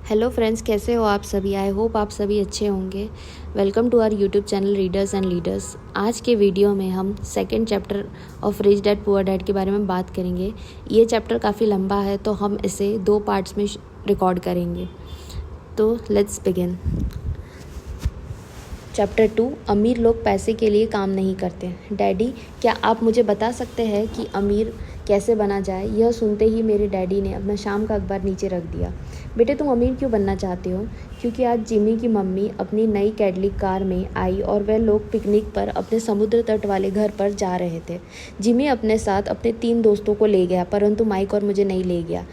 Hello friends, कैसे हो आप सभी। आई होप आप सभी अच्छे होंगे। Welcome to our YouTube channel readers and leaders. आज के वीडियो में हम second chapter of rich dad poor dad के बारे में बात करेंगे। ये चैप्टर काफ़ी लंबा है तो हम इसे 2 पार्ट्स में रिकॉर्ड करेंगे। तो लेट्स बिगिन। चैप्टर 2, अमीर लोग पैसे के लिए काम नहीं करते। डैडी, क्या आप मुझे बता सकते हैं कि अमीर कैसे बना जाए। यह सुनते ही मेरे डैडी ने अपना शाम का अखबार नीचे रख दिया। बेटे, तुम अमीर क्यों बनना चाहते हो। क्योंकि आज जिमी की मम्मी अपनी नई कैडलिक कार में आई और वह लोग पिकनिक पर अपने समुद्र तट वाले घर पर जा रहे थे। जिमी अपने साथ अपने 3 दोस्तों को ले गया, परंतु माइक और मुझे नहीं ले गया।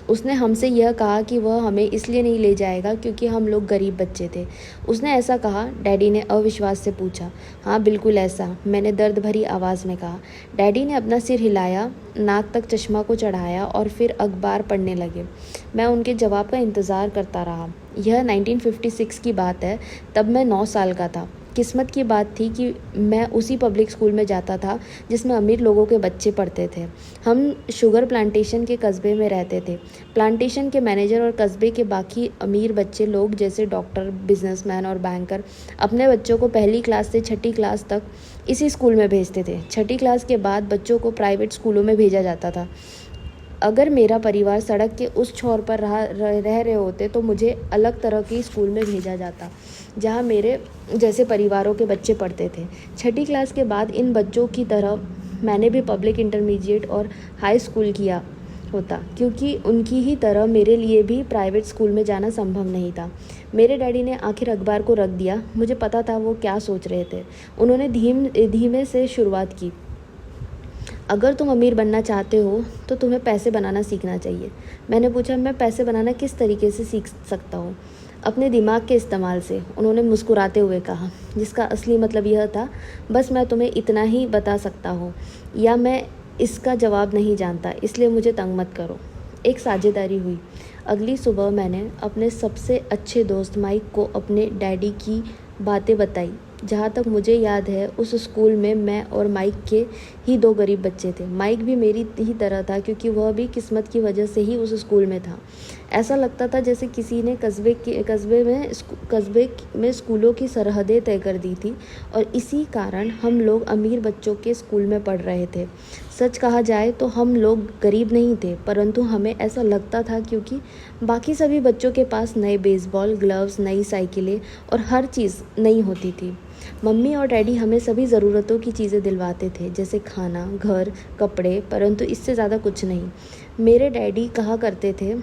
उसने हमसे यह कहा कि वह हमें इसलिए नहीं ले जाएगा क्योंकि हम लोग गरीब बच्चे थे। उसने ऐसा कहा? डैडी ने अविश्वास से पूछा। हाँ, बिल्कुल ऐसा, मैंने दर्द भरी आवाज़ में कहा। डैडी ने अपना सिर हिलाया, नाक तक चश्मा को चढ़ाया और फिर अखबार पढ़ने लगे। मैं उनके जवाब का इंतज़ार करता रहा। यह 1956 की बात है। तब मैं 9 साल का था। किस्मत की बात थी कि मैं उसी पब्लिक स्कूल में जाता था जिसमें अमीर लोगों के बच्चे पढ़ते थे। हम शुगर प्लांटेशन के कस्बे में रहते थे। प्लांटेशन के मैनेजर और कस्बे के बाकी अमीर बच्चे लोग जैसे डॉक्टर, बिजनेसमैन और बैंकर अपने बच्चों को पहली क्लास से 6ठी क्लास तक इसी स्कूल में भेजते थे। 6ठी क्लास के बाद बच्चों को प्राइवेट स्कूलों में भेजा जाता था। अगर मेरा परिवार सड़क के उस छोर पर रह रहे होते तो मुझे अलग तरह की स्कूल में भेजा जाता जहां मेरे जैसे परिवारों के बच्चे पढ़ते थे। 6ठी क्लास के बाद इन बच्चों की तरह मैंने भी पब्लिक इंटरमीडिएट और हाई स्कूल किया होता, क्योंकि उनकी ही तरह मेरे लिए भी प्राइवेट स्कूल में जाना संभव नहीं था। मेरे डैडी ने आखिर अखबार को रख दिया। मुझे पता था वो क्या सोच रहे थे। उन्होंने धीमे से शुरुआत की। अगर तुम अमीर बनना चाहते हो तो तुम्हें पैसे बनाना सीखना चाहिए। मैंने पूछा, मैं पैसे बनाना किस तरीके से सीख सकता हूँ। अपने दिमाग के इस्तेमाल से, उन्होंने मुस्कुराते हुए कहा, जिसका असली मतलब यह था, बस मैं तुम्हें इतना ही बता सकता हूँ या मैं इसका जवाब नहीं जानता, इसलिए मुझे तंग मत करो। एक साझेदारी हुई। अगली सुबह मैंने अपने सबसे अच्छे दोस्त माइक को अपने डैडी की बातें बताई। जहाँ तक मुझे याद है, उस स्कूल में मैं और माइक के ही 2 गरीब बच्चे थे। माइक भी मेरी ही तरह था क्योंकि वह भी किस्मत की वजह से ही उस स्कूल में था। ऐसा लगता था जैसे किसी ने कस्बे में स्कूलों की सरहदें तय कर दी थी और इसी कारण हम लोग अमीर बच्चों के स्कूल में पढ़ रहे थे। सच कहा जाए तो हम लोग गरीब नहीं थे, परंतु हमें ऐसा लगता था क्योंकि बाकी सभी बच्चों के पास नए बेसबॉल ग्लव्स, नई साइकिलें और हर चीज़ नई होती थी। मम्मी और डैडी हमें सभी ज़रूरतों की चीज़ें दिलवाते थे, जैसे खाना, घर, कपड़े, परंतु इससे ज़्यादा कुछ नहीं। मेरे डैडी कहा करते थे,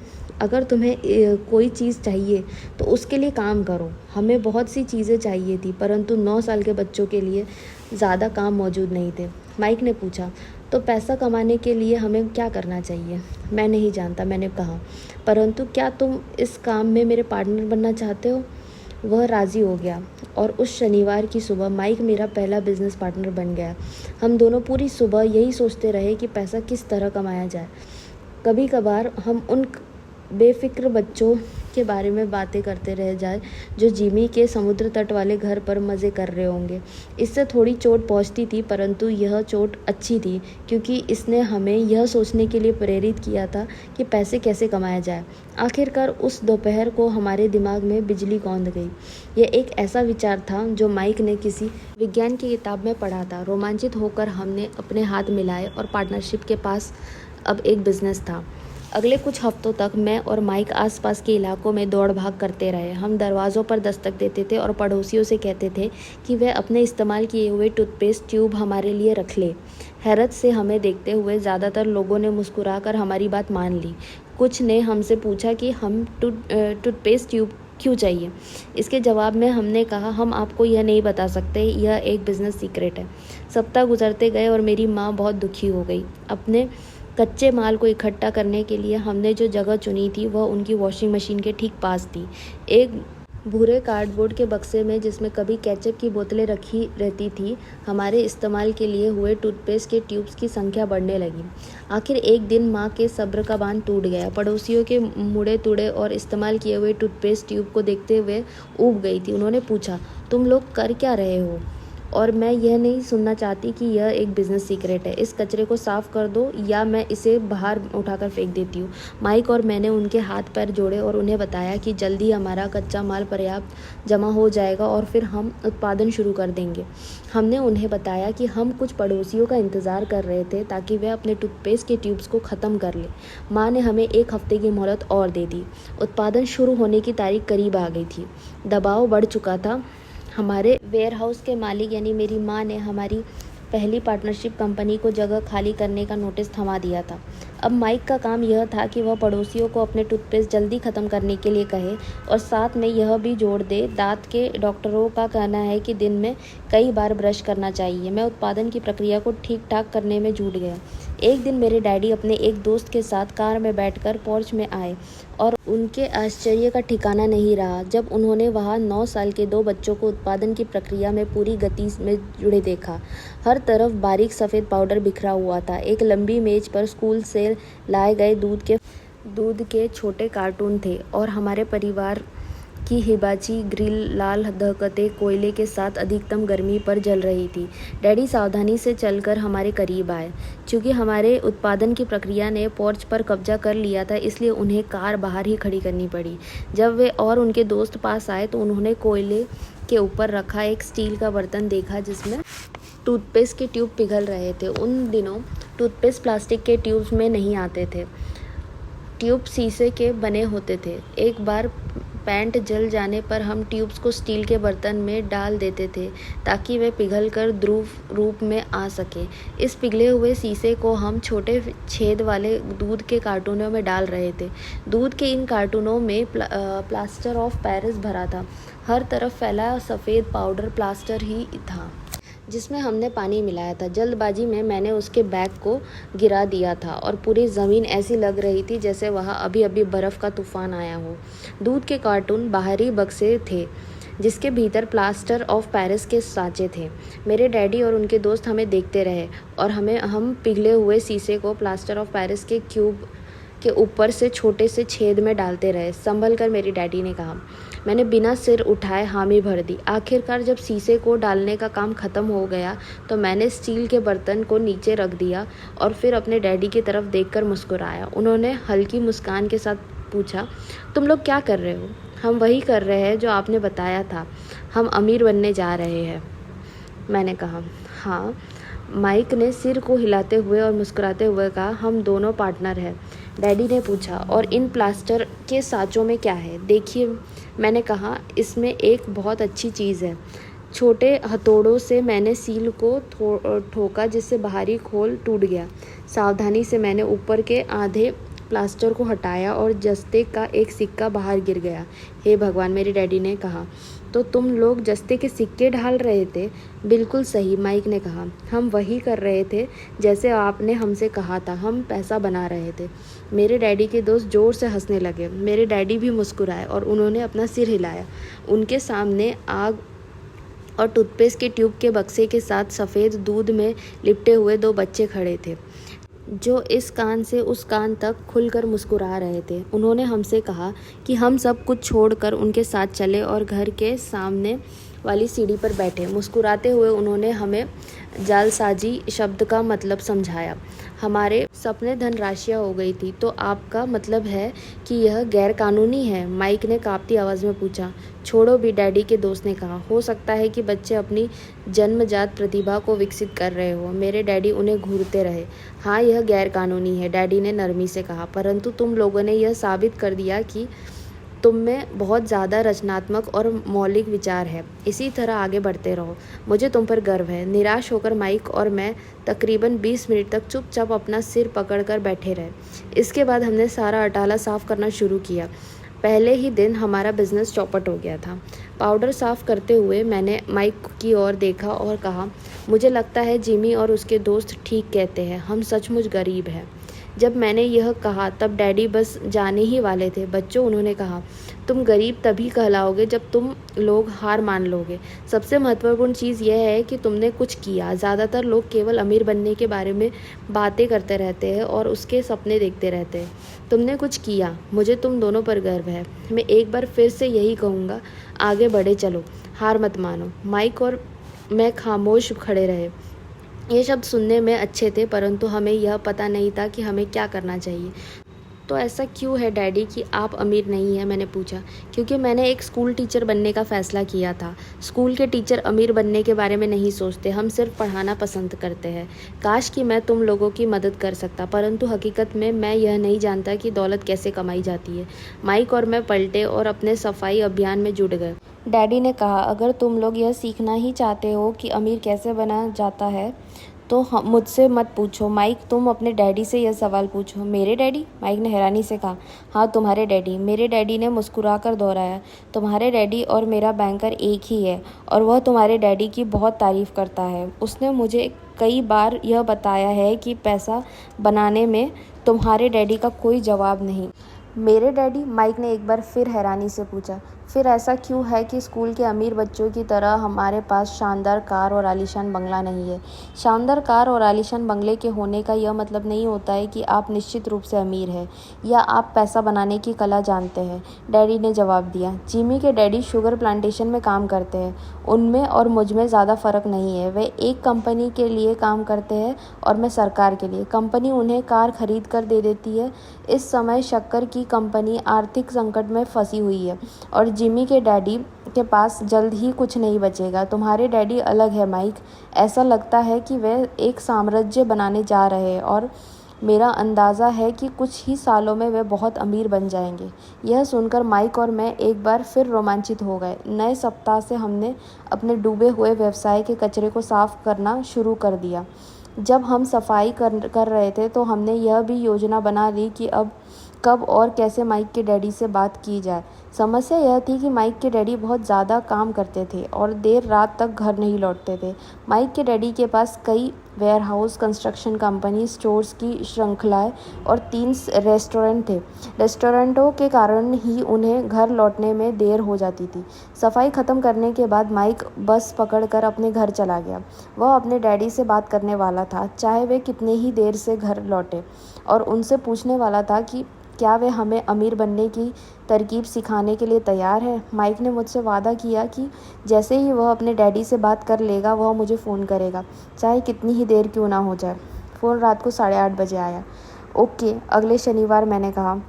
अगर तुम्हें कोई चीज़ चाहिए तो उसके लिए काम करो। हमें बहुत सी चीज़ें चाहिए थी, परंतु 9 साल के बच्चों के लिए ज़्यादा काम मौजूद नहीं थे। माइक ने पूछा, तो पैसा कमाने के लिए हमें क्या करना चाहिए। मैं नहीं जानता, मैंने कहा, परंतु क्या तुम इस काम में मेरे पार्टनर बनना चाहते हो। वह राज़ी हो गया और उस शनिवार की सुबह माइक मेरा पहला बिजनेस पार्टनर बन गया। हम दोनों पूरी सुबह यही सोचते रहे कि पैसा किस तरह कमाया जाए। कभी कभार हम उन बेफिक्र बच्चों के बारे में बातें करते रह जाए जो जिमी के समुद्र तट वाले घर पर मज़े कर रहे होंगे। इससे थोड़ी चोट पहुंचती थी, परंतु यह चोट अच्छी थी क्योंकि इसने हमें यह सोचने के लिए प्रेरित किया था कि पैसे कैसे कमाया जाए। आखिरकार उस दोपहर को हमारे दिमाग में बिजली कौंध गई। यह एक ऐसा विचार था जो माइक ने किसी विज्ञान की किताब में पढ़ा था। रोमांचित होकर हमने अपने हाथ मिलाए और पार्टनरशिप के पास अब एक बिजनेस था। अगले कुछ हफ्तों तक मैं और माइक आसपास के इलाकों में दौड़ भाग करते रहे। हम दरवाज़ों पर दस्तक देते थे और पड़ोसियों से कहते थे कि वह अपने इस्तेमाल किए हुए टूथपेस्ट ट्यूब हमारे लिए रख ले। हैरत से हमें देखते हुए ज़्यादातर लोगों ने मुस्कुराकर हमारी बात मान ली। कुछ ने हमसे पूछा कि हम टूथपेस्ट ट्यूब क्यों चाहिए। इसके जवाब में हमने कहा, हम आपको यह नहीं बता सकते, यह एक बिज़नेस सीक्रेट है। सप्ताह गुजरते गए और मेरी माँ बहुत दुखी हो गई। अपने कच्चे माल को इकट्ठा करने के लिए हमने जो जगह चुनी थी वह उनकी वॉशिंग मशीन के ठीक पास थी। एक भूरे कार्डबोर्ड के बक्से में जिसमें कभी केचप की बोतलें रखी रहती थी, हमारे इस्तेमाल के लिए हुए टूथपेस्ट के ट्यूब्स की संख्या बढ़ने लगी। आखिर एक दिन माँ के सब्र का बांध टूट गया। पड़ोसियों के मुड़े तुड़े और इस्तेमाल किए हुए टूथपेस्ट ट्यूब को देखते हुए ऊब गई थी। उन्होंने पूछा, तुम लोग कर क्या रहे हो। और मैं यह नहीं सुनना चाहती कि यह एक बिज़नेस सीक्रेट है। इस कचरे को साफ़ कर दो या मैं इसे बाहर उठाकर फेंक देती हूँ। माइक और मैंने उनके हाथ पैर जोड़े और उन्हें बताया कि जल्दी हमारा कच्चा माल पर्याप्त जमा हो जाएगा और फिर हम उत्पादन शुरू कर देंगे। हमने उन्हें बताया कि हम कुछ पड़ोसियों का इंतज़ार कर रहे थे ताकि वे अपने टूथपेस्ट के ट्यूब्स को ख़त्म कर लें। माँ ने हमें 1 हफ्ते की मोहलत और दे दी। उत्पादन शुरू होने की तारीख करीब आ गई थी। दबाव बढ़ चुका था। हमारे वेयरहाउस के मालिक यानी मेरी माँ ने हमारी पहली पार्टनरशिप कंपनी को जगह खाली करने का नोटिस थमा दिया था। अब माइक का काम यह था कि वह पड़ोसियों को अपने टूथपेस्ट जल्दी ख़त्म करने के लिए कहे और साथ में यह भी जोड़ दे, दांत के डॉक्टरों का कहना है कि दिन में कई बार ब्रश करना चाहिए। मैं उत्पादन की प्रक्रिया को ठीक ठाक करने में जुट गया। एक दिन मेरे डैडी अपने एक दोस्त के साथ कार में बैठकर पोर्च में आए और उनके आश्चर्य का ठिकाना नहीं रहा जब उन्होंने वहाँ 9 साल के 2 बच्चों को उत्पादन की प्रक्रिया में पूरी गति में जुड़े देखा। हर तरफ बारीक सफ़ेद पाउडर बिखरा हुआ था। एक लंबी मेज पर स्कूल से लाए गए दूध के छोटे कार्टून थे और हमारे परिवार की हिबाची ग्रिल लाल दहकते कोयले के साथ अधिकतम गर्मी पर जल रही थी। डैडी सावधानी से चलकर हमारे करीब आए। चूँकि हमारे उत्पादन की प्रक्रिया ने पोर्च पर कब्जा कर लिया था, इसलिए उन्हें कार बाहर ही खड़ी करनी पड़ी। जब वे और उनके दोस्त पास आए तो उन्होंने कोयले के ऊपर रखा एक स्टील का बर्तन देखा जिसमें टूथपेस्ट के ट्यूब पिघल रहे थे। उन दिनों टूथपेस्ट प्लास्टिक के ट्यूब्स में नहीं आते थे। ट्यूब शीशे के बने होते थे। एक बार पैंट जल जाने पर हम ट्यूब्स को स्टील के बर्तन में डाल देते थे ताकि वे पिघलकर ध्रुव रूप में आ सके। इस पिघले हुए शीशे को हम छोटे छेद वाले दूध के कार्टूनों में डाल रहे थे। दूध के इन कार्टूनों में प्लास्टर ऑफ पेरिस भरा था। हर तरफ फैला सफ़ेद पाउडर प्लास्टर ही था जिसमें हमने पानी मिलाया था। जल्दबाजी में मैंने उसके बैग को गिरा दिया था और पूरी ज़मीन ऐसी लग रही थी जैसे वहाँ अभी अभी बर्फ़ का तूफ़ान आया हो। दूध के कार्टून बाहरी बक्से थे जिसके भीतर प्लास्टर ऑफ पेरिस के साँचे थे। मेरे डैडी और उनके दोस्त हमें देखते रहे और हम पिघले हुए शीशे को प्लास्टर ऑफ पेरिस के क्यूब के ऊपर से छोटे से छेद में डालते रहे। संभल कर मेरी डैडी ने कहा। मैंने बिना सिर उठाए हामी भर दी। आखिरकार जब शीशे को डालने का काम ख़त्म हो गया तो मैंने स्टील के बर्तन को नीचे रख दिया और फिर अपने डैडी की तरफ देखकर मुस्कुराया। उन्होंने हल्की मुस्कान के साथ पूछा, तुम लोग क्या कर रहे हो? हम वही कर रहे हैं जो आपने बताया था, हम अमीर बनने जा रहे हैं। मैंने कहा, हाँ। माइक ने सिर को हिलाते हुए और मुस्कुराते हुए कहा, हम दोनों पार्टनर हैं। डैडी ने पूछा, और इन प्लास्टर के साँचों में क्या है? देखिए, मैंने कहा, इसमें एक बहुत अच्छी चीज़ है। छोटे हथौड़ों से मैंने सील को ठोका जिससे बाहरी खोल टूट गया। सावधानी से मैंने ऊपर के आधे प्लास्टर को हटाया और जस्ते का एक सिक्का बाहर गिर गया। हे भगवान, मेरे डैडी ने कहा, तो तुम लोग जस्ते के सिक्के ढाल रहे थे? बिल्कुल सही, माइक ने कहा। हम वही कर रहे थे जैसे आपने हमसे कहा था, हम पैसा बना रहे थे। मेरे डैडी के दोस्त ज़ोर से हंसने लगे। मेरे डैडी भी मुस्कुराए और उन्होंने अपना सिर हिलाया। उनके सामने आग और टूथपेस्ट के ट्यूब के बक्से के साथ सफ़ेद दूध में लिपटे हुए 2 बच्चे खड़े थे जो इस कान से उस कान तक खुलकर मुस्कुरा रहे थे। उन्होंने हमसे कहा कि हम सब कुछ छोड़कर उनके साथ चले और घर के सामने वाली सीढ़ी पर बैठे। मुस्कुराते हुए उन्होंने हमें जालसाजी शब्द का मतलब समझाया। हमारे सपने धनराशियाँ हो गई थी। तो आपका मतलब है कि यह गैर कानूनी है? माइक ने कांपती आवाज़ में पूछा। छोड़ो भी, डैडी के दोस्त ने कहा। हो सकता है कि बच्चे अपनी जन्मजात प्रतिभा को विकसित कर रहे हो। मेरे डैडी उन्हें घूरते रहे। हाँ, यह गैर कानूनी है, डैडी ने नरमी से कहा, परंतु तुम लोगों ने यह साबित कर दिया कि तुम में बहुत ज़्यादा रचनात्मक और मौलिक विचार है। इसी तरह आगे बढ़ते रहो, मुझे तुम पर गर्व है। निराश होकर माइक और मैं तकरीबन 20 मिनट तक चुपचाप अपना सिर पकड़कर बैठे रहे। इसके बाद हमने सारा अटाला साफ़ करना शुरू किया। पहले ही दिन हमारा बिजनेस चौपट हो गया था। पाउडर साफ़ करते हुए मैंने माइक की ओर देखा और कहा, मुझे लगता है जिमी और उसके दोस्त ठीक कहते हैं, हम सचमुच गरीब हैं। जब मैंने यह कहा तब डैडी बस जाने ही वाले थे। बच्चों, उन्होंने कहा, तुम गरीब तभी कहलाओगे जब तुम लोग हार मान लोगे। सबसे महत्वपूर्ण चीज़ यह है कि तुमने कुछ किया। ज़्यादातर लोग केवल अमीर बनने के बारे में बातें करते रहते हैं और उसके सपने देखते रहते हैं। तुमने कुछ किया। मुझे तुम दोनों पर गर्व है। मैं एक बार फिर से यही कहूँगा, आगे बढ़े चलो, हार मत मानो। माइक और में खामोश खड़े रहे। ये शब्द सुनने में अच्छे थे, परंतु हमें यह पता नहीं था कि हमें क्या करना चाहिए। तो ऐसा क्यों है डैडी कि आप अमीर नहीं हैं? मैंने पूछा। क्योंकि मैंने एक स्कूल टीचर बनने का फ़ैसला किया था। स्कूल के टीचर अमीर बनने के बारे में नहीं सोचते, हम सिर्फ पढ़ाना पसंद करते हैं। काश कि मैं तुम लोगों की मदद कर सकता, परंतु हकीकत में मैं यह नहीं जानता कि दौलत कैसे कमाई जाती है। माइक और मैं पलटे और अपने सफाई अभियान में जुट गए। डैडी ने कहा, अगर तुम लोग यह सीखना ही चाहते हो कि अमीर कैसे बना जाता है तो मुझसे मत पूछो माइक, तुम अपने डैडी से यह सवाल पूछो। मेरे डैडी? माइक ने हैरानी से कहा। हाँ, तुम्हारे डैडी। मेरे डैडी ने मुस्कुराकर दोहराया। तुम्हारे डैडी और मेरा बैंकर एक ही है और वह तुम्हारे डैडी की बहुत तारीफ करता है। उसने मुझे कई बार यह बताया है कि पैसा बनाने में तुम्हारे डैडी का कोई जवाब नहीं। मेरे डैडी? माइक ने एक बार फिर हैरानी से पूछा। फिर ऐसा क्यों है कि स्कूल के अमीर बच्चों की तरह हमारे पास शानदार कार और आलीशान बंगला नहीं है? शानदार कार और आलीशान बंगले के होने का यह मतलब नहीं होता है कि आप निश्चित रूप से अमीर हैं या आप पैसा बनाने की कला जानते हैं, डैडी ने जवाब दिया। जिमी के डैडी शुगर प्लांटेशन में काम करते हैं। उनमें और मुझ में ज़्यादा फ़र्क नहीं है। वे एक कंपनी के लिए काम करते हैं और मैं सरकार के लिए। कंपनी उन्हें कार खरीद कर दे देती है। इस समय शक्कर की कंपनी आर्थिक संकट में फंसी हुई है और जिमी के डैडी के पास जल्द ही कुछ नहीं बचेगा। तुम्हारे डैडी अलग है माइक। ऐसा लगता है कि वे एक साम्राज्य बनाने जा रहे हैं और मेरा अंदाज़ा है कि कुछ ही सालों में वे बहुत अमीर बन जाएंगे। यह सुनकर माइक और मैं एक बार फिर रोमांचित हो गए। नए सप्ताह से हमने अपने डूबे हुए व्यवसाय के कचरे को साफ करना शुरू कर दिया। जब हम सफाई कर रहे थे तो हमने यह भी योजना बना ली कि अब कब और कैसे माइक के डैडी से बात की जाए। समस्या यह थी कि माइक के डैडी बहुत ज़्यादा काम करते थे और देर रात तक घर नहीं लौटते थे। माइक के डैडी के पास कई वेयरहाउस, कंस्ट्रक्शन कंपनी, स्टोर्स की श्रृंखलाएं और 3 रेस्टोरेंट थे। रेस्टोरेंटों के कारण ही उन्हें घर लौटने में देर हो जाती थी। सफाई ख़त्म करने के बाद माइक बस पकड़कर अपने घर चला गया। वह अपने डैडी से बात करने वाला था, चाहे वे कितने ही देर से घर लौटे, और उनसे पूछने वाला था कि क्या वे हमें अमीर बनने की तरकीब सिखाने के लिए तैयार है। माइक ने मुझसे वादा किया कि जैसे ही वह अपने डैडी से बात कर लेगा वह मुझे फ़ोन करेगा, चाहे कितनी ही देर क्यों ना हो जाए। फ़ोन रात को 8:30 बजे आया। ओके, अगले शनिवार, मैंने कहा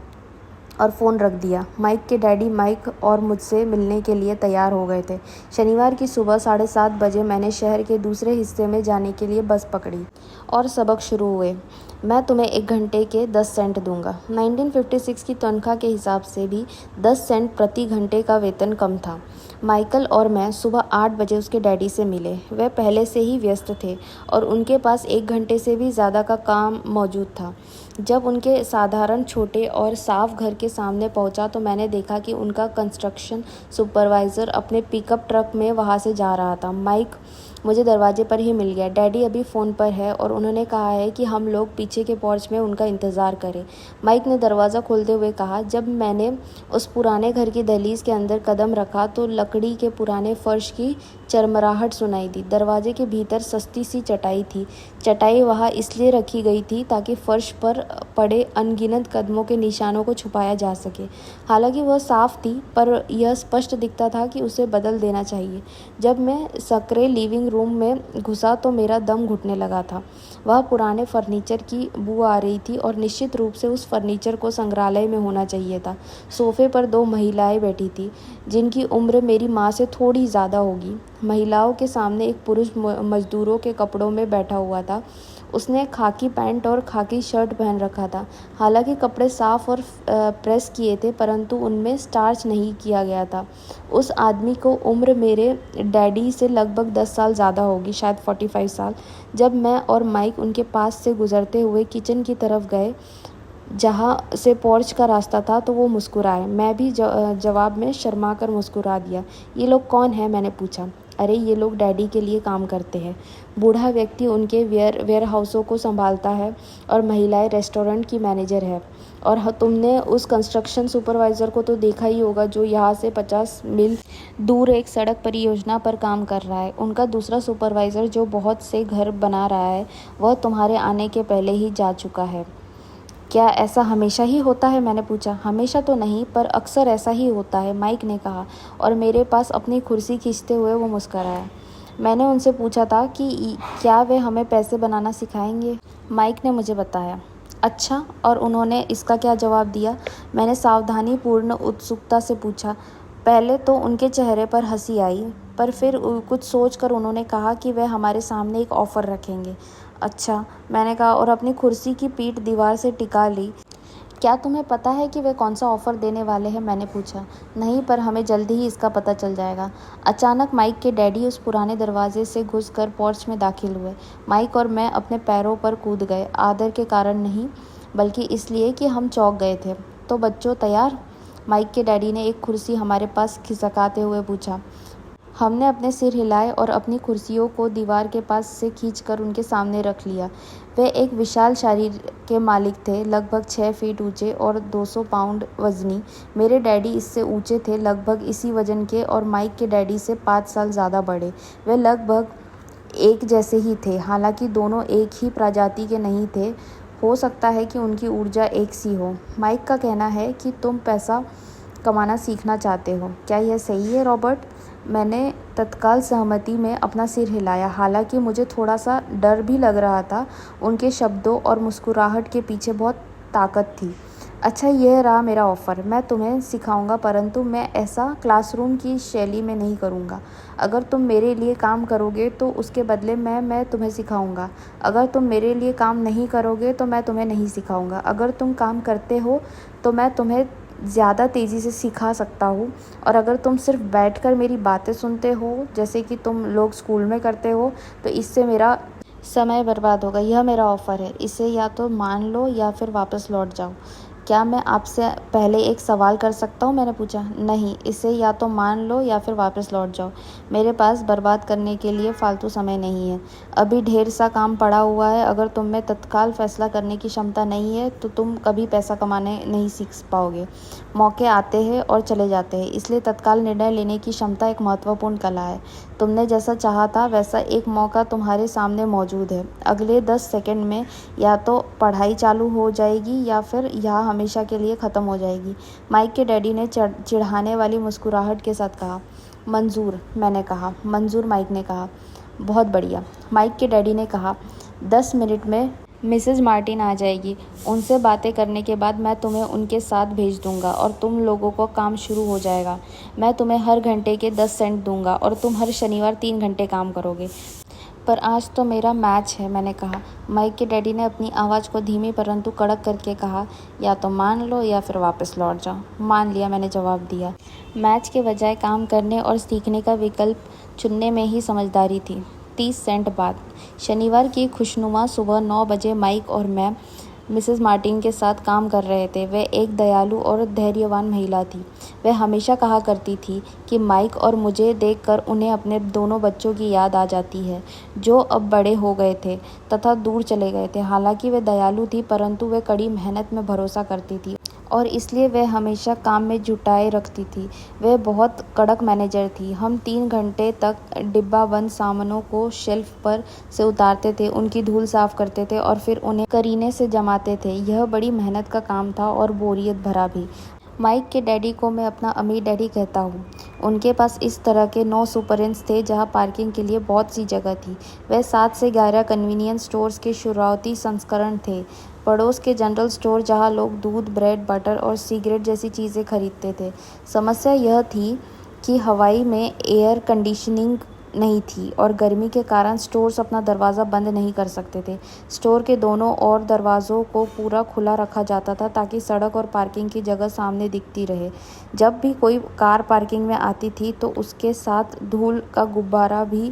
और फ़ोन रख दिया। माइक के डैडी माइक और मुझसे मिलने के लिए तैयार हो गए थे। शनिवार की सुबह 7:30 बजे मैंने शहर के दूसरे हिस्से में जाने के लिए बस पकड़ी और सबक शुरू हुए। मैं तुम्हें 1 घंटे के 10 सेंट दूंगा। 1956 की तनख्वाह के हिसाब से भी 10 सेंट प्रति घंटे का वेतन कम था। माइकल और मैं सुबह 8 बजे उसके डैडी से मिले। वे पहले से ही व्यस्त थे और उनके पास 1 घंटे से भी ज़्यादा का काम मौजूद था। जब उनके साधारण छोटे और साफ घर के सामने पहुंचा तो मैंने देखा कि उनका कंस्ट्रक्शन सुपरवाइज़र अपने पिकअप ट्रक में वहां से जा रहा था। माइक मुझे दरवाजे पर ही मिल गया। डैडी अभी फ़ोन पर है और उन्होंने कहा है कि हम लोग पीछे के पोर्च में उनका इंतज़ार करें। माइक ने दरवाज़ा खोलते हुए कहा। जब मैंने उस पुराने घर की दहलीज के अंदर कदम रखा तो लकड़ी के पुराने फर्श की चरमराहट सुनाई दी। दरवाजे के भीतर सस्ती सी चटाई थी। चटाई वहाँ इसलिए रखी गई थी ताकि फर्श पर पड़े अनगिनत कदमों के निशानों को छुपाया जा सके। हालांकि वह साफ़ थी, पर यह स्पष्ट दिखता था कि उसे बदल देना चाहिए। जब मैं सकरे लिविंग रूम में घुसा तो मेरा दम घुटने लगा था। वह पुराने फर्नीचर की बू आ रही थी और निश्चित रूप से उस फर्नीचर को संग्रहालय में होना चाहिए था। सोफे पर 2 महिलाएं बैठी थी जिनकी उम्र मेरी माँ से थोड़ी ज़्यादा होगी। महिलाओं के सामने एक पुरुष मजदूरों के कपड़ों में बैठा हुआ था। उसने खाकी पैंट और खाकी शर्ट पहन रखा था। हालांकि कपड़े साफ और प्रेस किए थे, परंतु उनमें स्टार्च नहीं किया गया था। उस आदमी को उम्र मेरे डैडी से लगभग 10 साल ज़्यादा होगी, शायद 45 साल। जब मैं और माइक उनके पास से गुजरते हुए किचन की तरफ गए जहाँ से पोर्च का रास्ता था तो वो मुस्कुराए। मैं भी जवाब में शर्मा कर मुस्कुरा दिया। ये लोग कौन हैं? मैंने पूछा। अरे, ये लोग डैडी के लिए काम करते हैं। बूढ़ा व्यक्ति उनके वेयर हाउसों को संभालता है और महिलाएं रेस्टोरेंट की मैनेजर है। और तुमने उस कंस्ट्रक्शन सुपरवाइज़र को तो देखा ही होगा जो यहाँ से 50 मील दूर एक सड़क परियोजना पर काम कर रहा है। उनका दूसरा सुपरवाइज़र जो बहुत से घर बना रहा है, वह तुम्हारे आने के पहले ही जा चुका है। क्या ऐसा हमेशा ही होता है? मैंने पूछा। हमेशा तो नहीं, पर अक्सर ऐसा ही होता है, माइक ने कहा और मेरे पास अपनी कुर्सी खींचते हुए वो मुस्कराया। मैंने उनसे पूछा था कि क्या वे हमें पैसे बनाना सिखाएंगे। माइक ने मुझे बताया। अच्छा, और उन्होंने इसका क्या जवाब दिया? मैंने सावधानीपूर्ण उत्सुकता से पूछा। पहले तो उनके चेहरे पर हंसी आई, पर फिर कुछ सोचकर उन्होंने कहा कि वे हमारे सामने एक ऑफ़र रखेंगे। अच्छा, मैंने कहा और अपनी कुर्सी की पीठ दीवार से टिका ली। क्या तुम्हें पता है कि वे कौन सा ऑफ़र देने वाले हैं? मैंने पूछा। नहीं, पर हमें जल्दी ही इसका पता चल जाएगा। अचानक माइक के डैडी उस पुराने दरवाजे से घुसकर पोर्च में दाखिल हुए। माइक और मैं अपने पैरों पर कूद गए, आदर के कारण नहीं, बल्कि इसलिए कि हम चौंक गए थे। तो बच्चों, तैयार? माइक के डैडी ने एक कुर्सी हमारे पास खिसकाते हुए पूछा। हमने अपने सिर हिलाए और अपनी कुर्सियों को दीवार के पास से खींचकर उनके सामने रख लिया। वे एक विशाल शरीर के मालिक थे, लगभग 6 फीट ऊंचे और 200 पाउंड वज़नी। मेरे डैडी इससे ऊंचे थे, लगभग इसी वजन के, और माइक के डैडी से 5 साल ज़्यादा बड़े। वे लगभग एक जैसे ही थे, हालांकि दोनों एक ही प्रजाति के नहीं थे। हो सकता है कि उनकी ऊर्जा एक सी हो। माइक का कहना है कि तुम पैसा कमाना सीखना चाहते हो। क्या यह सही है, रॉबर्ट? मैंने तत्काल सहमति में अपना सिर हिलाया, हालांकि मुझे थोड़ा सा डर भी लग रहा था। उनके शब्दों और मुस्कुराहट के पीछे बहुत ताकत थी। अच्छा, यह रहा मेरा ऑफ़र। मैं तुम्हें सिखाऊंगा, परंतु मैं ऐसा क्लासरूम की शैली में नहीं करूंगा। अगर तुम मेरे लिए काम करोगे तो उसके बदले मैं तुम्हें सिखाऊंगा। अगर तुम मेरे लिए काम नहीं करोगे तो मैं तुम्हें नहीं सिखाऊंगा। अगर तुम काम करते हो तो मैं तुम्हें ज़्यादा तेज़ी से सिखा सकता हूँ, और अगर तुम सिर्फ बैठकर मेरी बातें सुनते हो जैसे कि तुम लोग स्कूल में करते हो, तो इससे मेरा समय बर्बाद होगा। यह मेरा ऑफ़र है, इसे या तो मान लो या फिर वापस लौट जाओ। क्या मैं आपसे पहले एक सवाल कर सकता हूँ? मैंने पूछा। नहीं, इसे या तो मान लो या फिर वापस लौट जाओ। मेरे पास बर्बाद करने के लिए फालतू समय नहीं है। अभी ढेर सा काम पड़ा हुआ है। अगर तुम में तत्काल फैसला करने की क्षमता नहीं है तो तुम कभी पैसा कमाने नहीं सीख पाओगे। मौके आते हैं और चले जाते हैं, इसलिए तत्काल निर्णय लेने की क्षमता एक महत्वपूर्ण कला है। तुमने जैसा चाहा था वैसा एक मौका तुम्हारे सामने मौजूद है। अगले 10 सेकंड में या तो पढ़ाई चालू हो जाएगी या फिर यह हमेशा के लिए ख़त्म हो जाएगी। माइक के डैडी ने चिढ़ाने वाली मुस्कुराहट के साथ कहा। मंजूर, मैंने कहा। मंजूर, माइक ने कहा। बहुत बढ़िया, माइक के डैडी ने कहा। 10 मिनट में मिसेज मार्टिन आ जाएगी। उनसे बातें करने के बाद मैं तुम्हें उनके साथ भेज दूंगा और तुम लोगों को काम शुरू हो जाएगा। मैं तुम्हें हर घंटे के 10 सेंट दूंगा और तुम हर शनिवार 3 घंटे काम करोगे। पर आज तो मेरा मैच है, मैंने कहा। माइक के डैडी ने अपनी आवाज़ को धीमी परंतु कड़क करके कहा। या तो मान लो या फिर वापस लौट जाओ। मान लिया, मैंने जवाब दिया। मैच के बजाय काम करने और सीखने का विकल्प चुनने में ही समझदारी थी। 30 सेंट बाद शनिवार की खुशनुमा सुबह 9 बजे माइक और मैं मिसेस मार्टिन के साथ काम कर रहे थे। वह एक दयालु और धैर्यवान महिला थी। वह हमेशा कहा करती थी कि माइक और मुझे देखकर उन्हें अपने दोनों बच्चों की याद आ जाती है, जो अब बड़े हो गए थे तथा दूर चले गए थे। हालांकि वह दयालु थी, परंतु वह कड़ी मेहनत में भरोसा करती थी और इसलिए वह हमेशा काम में जुटाए रखती थी। वह बहुत कड़क मैनेजर थी। हम 3 घंटे तक डिब्बाबंद सामानों को शेल्फ पर से उतारते थे, उनकी धूल साफ करते थे और फिर उन्हें करीने से जमाते थे। यह बड़ी मेहनत का काम था और बोरियत भरा भी। माइक के डैडी को मैं अपना अमीर डैडी कहता हूँ। उनके पास इस तरह के 9 सुपरिंस थे जहाँ पार्किंग के लिए बहुत सी जगह थी। वह 7 से 11 कन्वीनियंस स्टोर्स के शुरुआती संस्करण थे। पड़ोस के जनरल स्टोर जहाँ लोग दूध, ब्रेड, बटर और सिगरेट जैसी चीज़ें खरीदते थे। समस्या यह थी कि हवाई में एयर कंडीशनिंग नहीं थी और गर्मी के कारण स्टोर्स अपना दरवाज़ा बंद नहीं कर सकते थे। स्टोर के दोनों ओर दरवाज़ों को पूरा खुला रखा जाता था ताकि सड़क और पार्किंग की जगह सामने दिखती रहे। जब भी कोई कार पार्किंग में आती थी तो उसके साथ धूल का गुब्बारा भी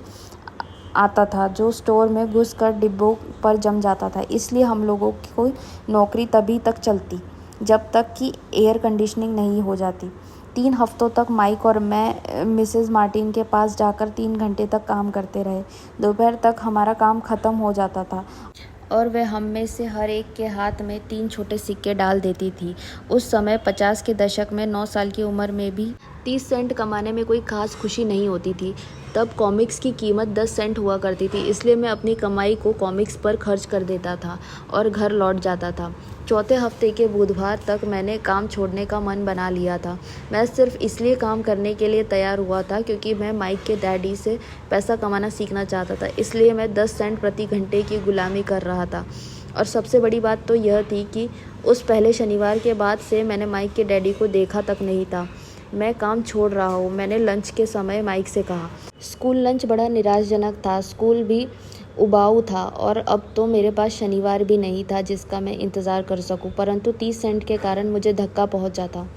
आता था जो स्टोर में घुसकर डिब्बों पर जम जाता था। इसलिए हम लोगों की कोई नौकरी तभी तक चलती जब तक कि एयर कंडीशनिंग नहीं हो जाती। 3 हफ्तों तक माइक और मैं मिसेस मार्टिन के पास जाकर 3 घंटे तक काम करते रहे। दोपहर तक हमारा काम ख़त्म हो जाता था और वह हम में से हर एक के हाथ में 3 छोटे सिक्के डाल देती थी। उस समय 50 के दशक में 9 साल की उम्र में भी 30 सेंट कमाने में कोई खास खुशी नहीं होती थी। तब कॉमिक्स की कीमत 10 सेंट हुआ करती थी, इसलिए मैं अपनी कमाई को कॉमिक्स पर खर्च कर देता था और घर लौट जाता था। चौथे हफ्ते के बुधवार तक मैंने काम छोड़ने का मन बना लिया था। मैं सिर्फ इसलिए काम करने के लिए तैयार हुआ था क्योंकि मैं माइक के डैडी से पैसा कमाना सीखना चाहता था। इसलिए मैं 10 सेंट प्रति घंटे की गुलामी कर रहा था। और सबसे बड़ी बात तो यह थी कि उस पहले शनिवार के बाद से मैंने माइक के डैडी को देखा तक नहीं था। मैं काम छोड़ रहा हूँ, मैंने लंच के समय माइक से कहा। स्कूल लंच बड़ा निराशाजनक था, स्कूल भी उबाऊ था और अब तो मेरे पास शनिवार भी नहीं था जिसका मैं इंतज़ार कर सकूं, परंतु 30 सेंट के कारण मुझे धक्का पहुंचा था।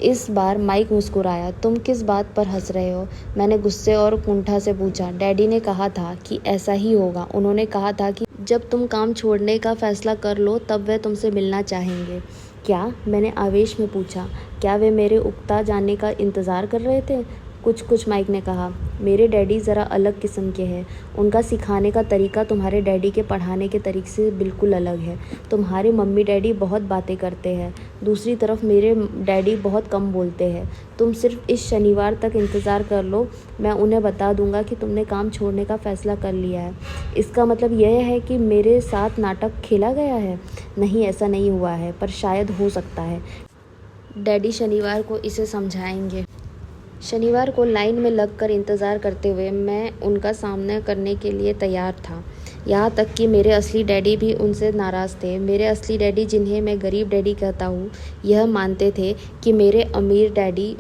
इस बार माइक मुस्कुराया। तुम किस बात पर हंस रहे हो? मैंने गुस्से और कुंठा से पूछा। डैडी ने कहा था कि ऐसा ही होगा। उन्होंने कहा था कि जब तुम काम छोड़ने का फैसला कर लो तब वे तुमसे मिलना चाहेंगे। क्या? मैंने आवेश में पूछा। क्या वे मेरे उकता जाने का इंतज़ार कर रहे थे? कुछ माइक ने कहा। मेरे डैडी ज़रा अलग किस्म के हैं। उनका सिखाने का तरीका तुम्हारे डैडी के पढ़ाने के तरीके से बिल्कुल अलग है। तुम्हारे मम्मी डैडी बहुत बातें करते हैं, दूसरी तरफ मेरे डैडी बहुत कम बोलते हैं। तुम सिर्फ इस शनिवार तक इंतज़ार कर लो, मैं उन्हें बता दूंगा कि तुमने काम छोड़ने का फ़ैसला कर लिया है। इसका मतलब यह है कि मेरे साथ नाटक खेला गया है? नहीं, ऐसा नहीं हुआ है, पर शायद हो सकता है। डैडी शनिवार को इसे समझाएंगे। शनिवार को लाइन में लगकर इंतज़ार करते हुए मैं उनका सामना करने के लिए तैयार था। यहाँ तक कि मेरे असली डैडी भी उनसे नाराज़ थे। मेरे असली डैडी, जिन्हें मैं गरीब डैडी कहता हूँ, यह मानते थे कि मेरे अमीर डैडी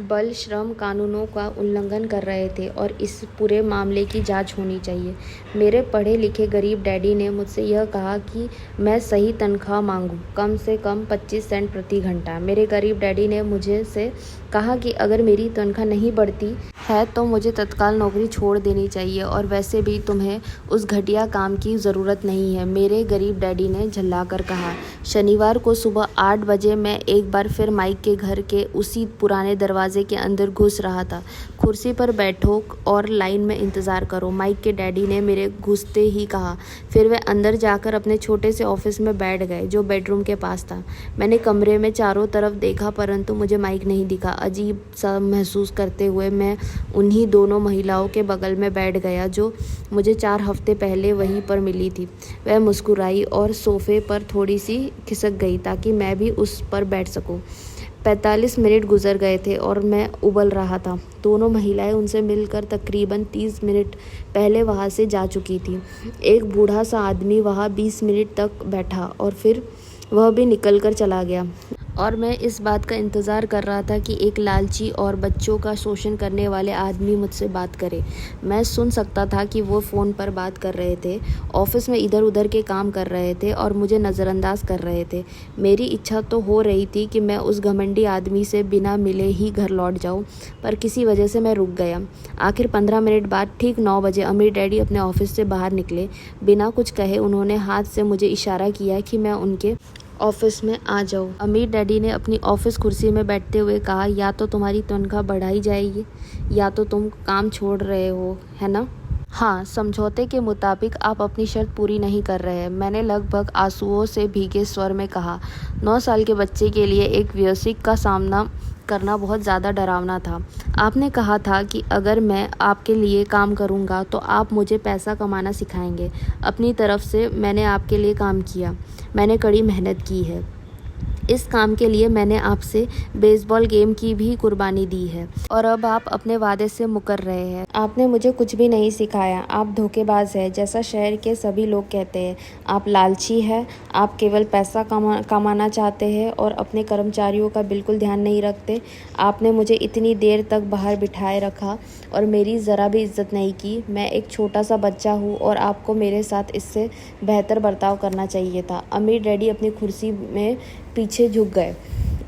बल श्रम कानूनों का उल्लंघन कर रहे थे और इस पूरे मामले की जांच होनी चाहिए। मेरे पढ़े लिखे गरीब डैडी ने मुझसे यह कहा कि मैं सही तनख्वाह मांगूं, कम से कम 25 सेंट प्रति घंटा। मेरे गरीब डैडी ने मुझे से कहा कि अगर मेरी तनख्वाह नहीं बढ़ती है तो मुझे तत्काल नौकरी छोड़ देनी चाहिए और वैसे भी तुम्हें उस घटिया काम की ज़रूरत नहीं है। मेरे गरीब डैडी ने झल्लाकर कहा। शनिवार को सुबह 8 बजे मैं एक बार फिर माइक के घर के उसी पुराने दरवाजे के अंदर घुस रहा था। कुर्सी पर बैठो और लाइन में इंतज़ार करो, माइक के डैडी ने मेरे घुसते ही कहा। फिर वे अंदर जाकर अपने छोटे से ऑफिस में बैठ गए जो बेडरूम के पास था। मैंने कमरे में चारों तरफ देखा परंतु मुझे माइक नहीं दिखा। अजीब सा महसूस करते हुए मैं उन्हीं दोनों महिलाओं के बगल में बैठ गया जो मुझे 4 हफ्ते पहले वहीं पर मिली थी। वह मुस्कुराई और सोफे पर थोड़ी सी खिसक गई ताकि मैं भी उस पर बैठ सकूं। 45 मिनट गुजर गए थे और मैं उबल रहा था। दोनों महिलाएं उनसे मिलकर तकरीबन 30 मिनट पहले वहां से जा चुकी थी। एक बूढ़ा सा आदमी वहां 20 मिनट तक बैठा और फिर वह भी निकलकर चला गया और मैं इस बात का इंतज़ार कर रहा था कि एक लालची और बच्चों का शोषण करने वाले आदमी मुझसे बात करे। मैं सुन सकता था कि वो फ़ोन पर बात कर रहे थे, ऑफिस में इधर उधर के काम कर रहे थे और मुझे नज़रअंदाज कर रहे थे। मेरी इच्छा तो हो रही थी कि मैं उस घमंडी आदमी से बिना मिले ही घर लौट जाऊँ, पर किसी वजह से मैं रुक गया। आखिर 15 मिनट बाद ठीक 9 बजे अमीर डैडी अपने ऑफिस से बाहर निकले। बिना कुछ कहे उन्होंने हाथ से मुझे इशारा किया कि मैं उनके ऑफिस में आ जाओ। अमीर डैडी ने अपनी ऑफिस कुर्सी में बैठते हुए कहा, या तो तुम्हारी तनख्वाह बढ़ाई जाएगी या तो तुम काम छोड़ रहे हो, है ना? हाँ, समझौते के मुताबिक आप अपनी शर्त पूरी नहीं कर रहे हैं, मैंने लगभग आंसुओं से भीगे स्वर में कहा। 9 साल के बच्चे के लिए एक वयस्क का सामना करना बहुत ज़्यादा डरावना था। आपने कहा था कि अगर मैं आपके लिए काम करूंगा तो आप मुझे पैसा कमाना सिखाएंगे। अपनी तरफ से मैंने आपके लिए काम किया, मैंने कड़ी मेहनत की है। इस काम के लिए मैंने आपसे बेसबॉल गेम की भी कुर्बानी दी है और अब आप अपने वादे से मुकर रहे हैं। आपने मुझे कुछ भी नहीं सिखाया। आप धोखेबाज हैं, जैसा शहर के सभी लोग कहते हैं। आप लालची हैं, आप केवल पैसा कमाना चाहते हैं और अपने कर्मचारियों का बिल्कुल ध्यान नहीं रखते। आपने मुझे इतनी देर तक बाहर बिठाए रखा और मेरी ज़रा भी इज्जत नहीं की। मैं एक छोटा सा बच्चा हूँ और आपको मेरे साथ इससे बेहतर बर्ताव करना चाहिए था। अमीर डैडी अपनी कुर्सी में पीछे झुक गए।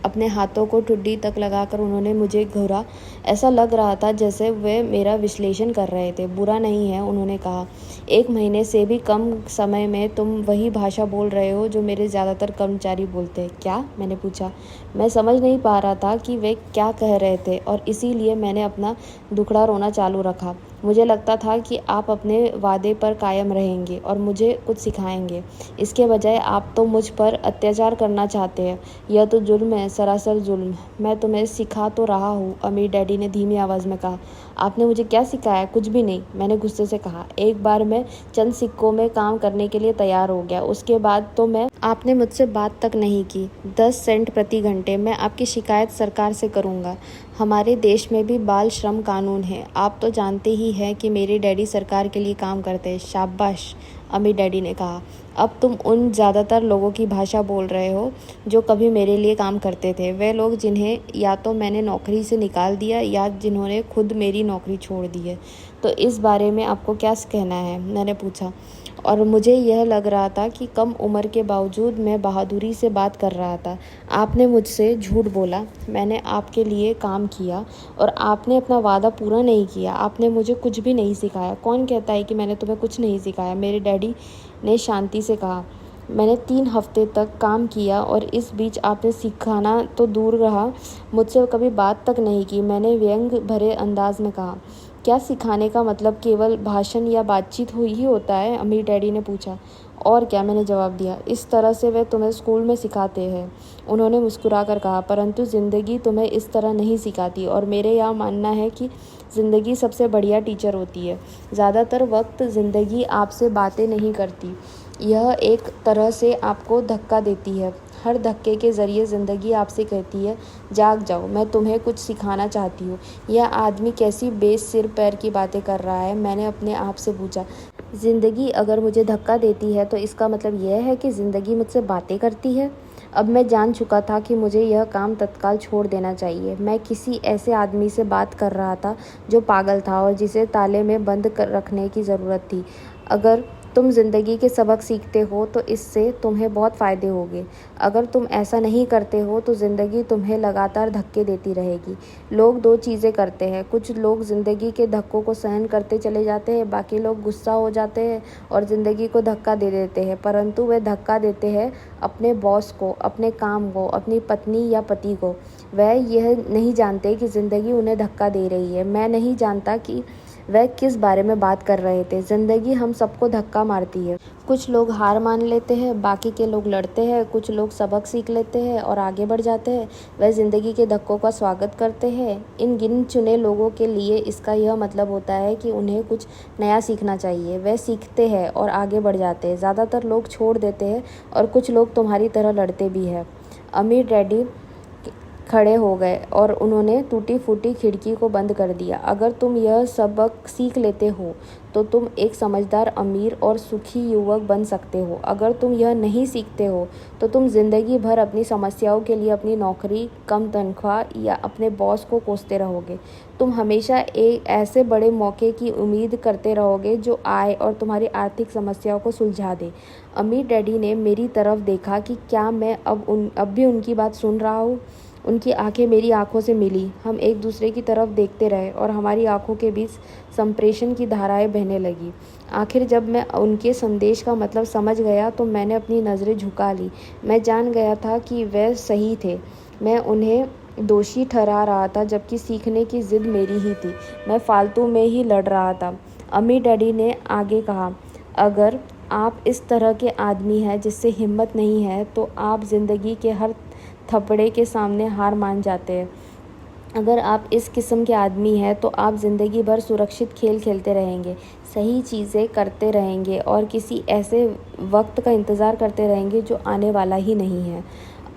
अपने हाथों को ठुड्डी तक लगाकर उन्होंने मुझे घूरा। ऐसा लग रहा था जैसे वे मेरा विश्लेषण कर रहे थे। बुरा नहीं है, उन्होंने कहा। 1 महीने से भी कम समय में तुम वही भाषा बोल रहे हो जो मेरे ज़्यादातर कर्मचारी बोलते हैं। क्या? मैंने पूछा। मैं समझ नहीं पा रहा था कि वे क्या कह रहे थे और इसीलिए मैंने अपना दुखड़ा रोना चालू रखा। मुझे लगता था कि आप अपने वादे पर कायम रहेंगे और मुझे कुछ सिखाएंगे। इसके बजाय आप तो मुझ पर अत्याचार करना चाहते हैं। यह तो जुल्म है, सरासर जुल्म। मैं तुम्हें सिखा तो रहा हूँ, अमीर डैडी ने धीमी आवाज़ में कहा। आपने मुझे क्या सिखाया? कुछ भी नहीं, मैंने गुस्से से कहा। एक बार मैं चंद सिक्कों में काम करने के लिए तैयार हो गया, उसके बाद तो मैं आपने मुझसे बात तक नहीं की। 10 सेंट प्रति घंटे। मैं आपकी शिकायत सरकार से करूँगा। हमारे देश में भी बाल श्रम कानून है। आप तो जानते ही हैं कि मेरे डैडी सरकार के लिए काम करते हैं। शाबाश, अमीर डैडी ने कहा। अब तुम उन ज़्यादातर लोगों की भाषा बोल रहे हो जो कभी मेरे लिए काम करते थे। वे लोग जिन्हें या तो मैंने नौकरी से निकाल दिया या जिन्होंने खुद मेरी नौकरी छोड़ दी है। तो इस बारे में आपको क्या कहना है? मैंने पूछा, और मुझे यह लग रहा था कि कम उम्र के बावजूद मैं बहादुरी से बात कर रहा था। आपने मुझसे झूठ बोला, मैंने आपके लिए काम किया और आपने अपना वादा पूरा नहीं किया। आपने मुझे कुछ भी नहीं सिखाया। कौन कहता है कि मैंने तुम्हें कुछ नहीं सिखाया? मेरे डैडी ने शांति से कहा। मैंने 3 हफ्ते तक काम किया और इस बीच आपने सिखाना तो दूर रहा, मुझसे कभी बात तक नहीं की। मैंने व्यंग भरे अंदाज में कहा। क्या सिखाने का मतलब केवल भाषण या बातचीत ही होता है? अमीर डैडी ने पूछा। और क्या, मैंने जवाब दिया। इस तरह से वे तुम्हें स्कूल में सिखाते हैं, उन्होंने मुस्कुराकर कहा, परंतु ज़िंदगी तुम्हें इस तरह नहीं सिखाती। और मेरे यह मानना है कि ज़िंदगी सबसे बढ़िया टीचर होती है। ज़्यादातर वक्त ज़िंदगी आपसे बातें नहीं करती, यह एक तरह से आपको धक्का देती है। हर धक्के के ज़रिए ज़िंदगी आपसे कहती है, जाग जाओ, मैं तुम्हें कुछ सिखाना चाहती हूँ। यह आदमी कैसी बेसिर पैर की बातें कर रहा है? मैंने अपने आप से पूछा। ज़िंदगी अगर मुझे धक्का देती है तो इसका मतलब यह है कि ज़िंदगी मुझसे बातें करती है। अब मैं जान चुका था कि मुझे यह काम तत्काल छोड़ देना चाहिए। मैं किसी ऐसे आदमी से बात कर रहा था जो पागल था और जिसे ताले में बंद कर रखने की ज़रूरत थी। अगर तुम ज़िंदगी के सबक सीखते हो तो इससे तुम्हें बहुत फ़ायदे होंगे। अगर तुम ऐसा नहीं करते हो तो ज़िंदगी तुम्हें लगातार धक्के देती रहेगी। लोग 2 चीज़ें करते हैं। कुछ लोग ज़िंदगी के धक्कों को सहन करते चले जाते हैं, बाकी लोग गुस्सा हो जाते हैं और ज़िंदगी को धक्का दे देते हैं, परंतु वे धक्का देते हैं अपने बॉस को, अपने काम को, अपनी पत्नी या पति को। वह यह नहीं जानते कि ज़िंदगी उन्हें धक्का दे रही है। मैं नहीं जानता कि वह किस बारे में बात कर रहे थे। ज़िंदगी हम सबको धक्का मारती है। कुछ लोग हार मान लेते हैं, बाकी के लोग लड़ते हैं, कुछ लोग सबक सीख लेते हैं और आगे बढ़ जाते हैं। वह ज़िंदगी के धक्कों का स्वागत करते हैं। इन गिन चुने लोगों के लिए इसका यह मतलब होता है कि उन्हें कुछ नया सीखना चाहिए। वह सीखते हैं और आगे बढ़ जाते हैं। ज़्यादातर लोग छोड़ देते हैं और कुछ लोग तुम्हारी तरह लड़ते भी हैं। अमीर डैडी खड़े हो गए और उन्होंने टूटी फूटी खिड़की को बंद कर दिया। अगर तुम यह सबक सीख लेते हो तो तुम एक समझदार, अमीर और सुखी युवक बन सकते हो। अगर तुम यह नहीं सीखते हो तो तुम ज़िंदगी भर अपनी समस्याओं के लिए अपनी नौकरी, कम तनख्वाह या अपने बॉस को कोसते रहोगे। तुम हमेशा एक ऐसे बड़े मौके की उम्मीद करते रहोगे जो आए और तुम्हारी आर्थिक समस्याओं को सुलझा दे। अमीर डैडी ने मेरी तरफ देखा कि क्या मैं अब भी उनकी बात सुन रहा हूँ। उनकी आंखें मेरी आंखों से मिली। हम एक दूसरे की तरफ देखते रहे और हमारी आंखों के बीच संप्रेषण की धाराएं बहने लगी। आखिर जब मैं उनके संदेश का मतलब समझ गया तो मैंने अपनी नज़रें झुका ली। मैं जान गया था कि वे सही थे। मैं उन्हें दोषी ठहरा रहा था जबकि सीखने की जिद मेरी ही थी। मैं फालतू में ही लड़ रहा था। अमीर डैडी ने आगे कहा, अगर आप इस तरह के आदमी हैं जिससे हिम्मत नहीं है तो आप ज़िंदगी के हर थपड़े के सामने हार मान जाते हैं। अगर आप इस किस्म के आदमी हैं तो आप ज़िंदगी भर सुरक्षित खेल खेलते रहेंगे, सही चीज़ें करते रहेंगे और किसी ऐसे वक्त का इंतज़ार करते रहेंगे जो आने वाला ही नहीं है,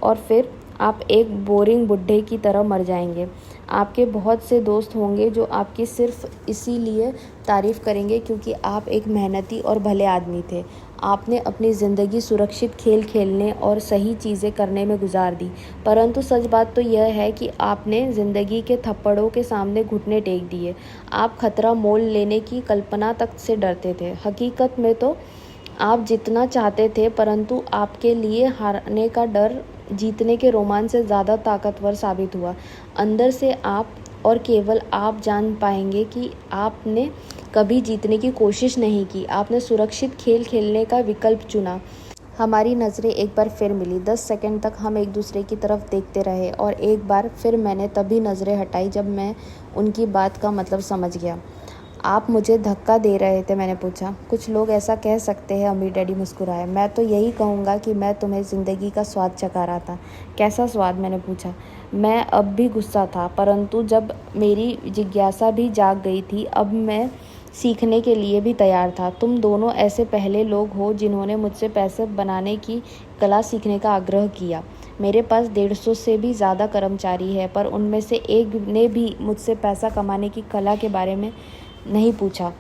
और फिर आप एक बोरिंग बुड्ढे की तरह मर जाएंगे। आपके बहुत से दोस्त होंगे जो आपकी सिर्फ इसीलिए तारीफ़ करेंगे क्योंकि आप एक मेहनती और भले आदमी थे। आपने अपनी ज़िंदगी सुरक्षित खेल खेलने और सही चीज़ें करने में गुजार दी, परंतु सच बात तो यह है कि आपने ज़िंदगी के थप्पड़ों के सामने घुटने टेक दिए। आप खतरा मोल लेने की कल्पना तक से डरते थे। हकीकत में तो आप जितना चाहते थे, परंतु आपके लिए हारने का डर जीतने के रोमांच से ज़्यादा ताकतवर साबित हुआ। अंदर से आप और केवल आप जान पाएंगे कि आपने कभी जीतने की कोशिश नहीं की। आपने सुरक्षित खेल खेलने का विकल्प चुना। हमारी नज़रें एक बार फिर मिली। 10 सेकंड तक हम एक दूसरे की तरफ देखते रहे और एक बार फिर मैंने तभी नज़रें हटाई जब मैं उनकी बात का मतलब समझ गया। आप मुझे धक्का दे रहे थे, मैंने पूछा। कुछ लोग ऐसा कह सकते हैं, अमीर डैडी मुस्कुराए। मैं तो यही कहूँगा कि मैं तुम्हें ज़िंदगी का स्वाद चखा रहा था। कैसा स्वाद, मैंने पूछा। मैं अब भी गुस्सा था, परंतु जब मेरी जिज्ञासा भी जाग गई थी, अब मैं सीखने के लिए भी तैयार था। तुम दोनों ऐसे पहले लोग हो जिन्होंने मुझसे पैसे बनाने की कला सीखने का आग्रह किया। मेरे पास 150 से भी ज़्यादा कर्मचारी है, पर उनमें से एक ने भी मुझसे पैसा कमाने की कला के बारे में नहीं पूछा।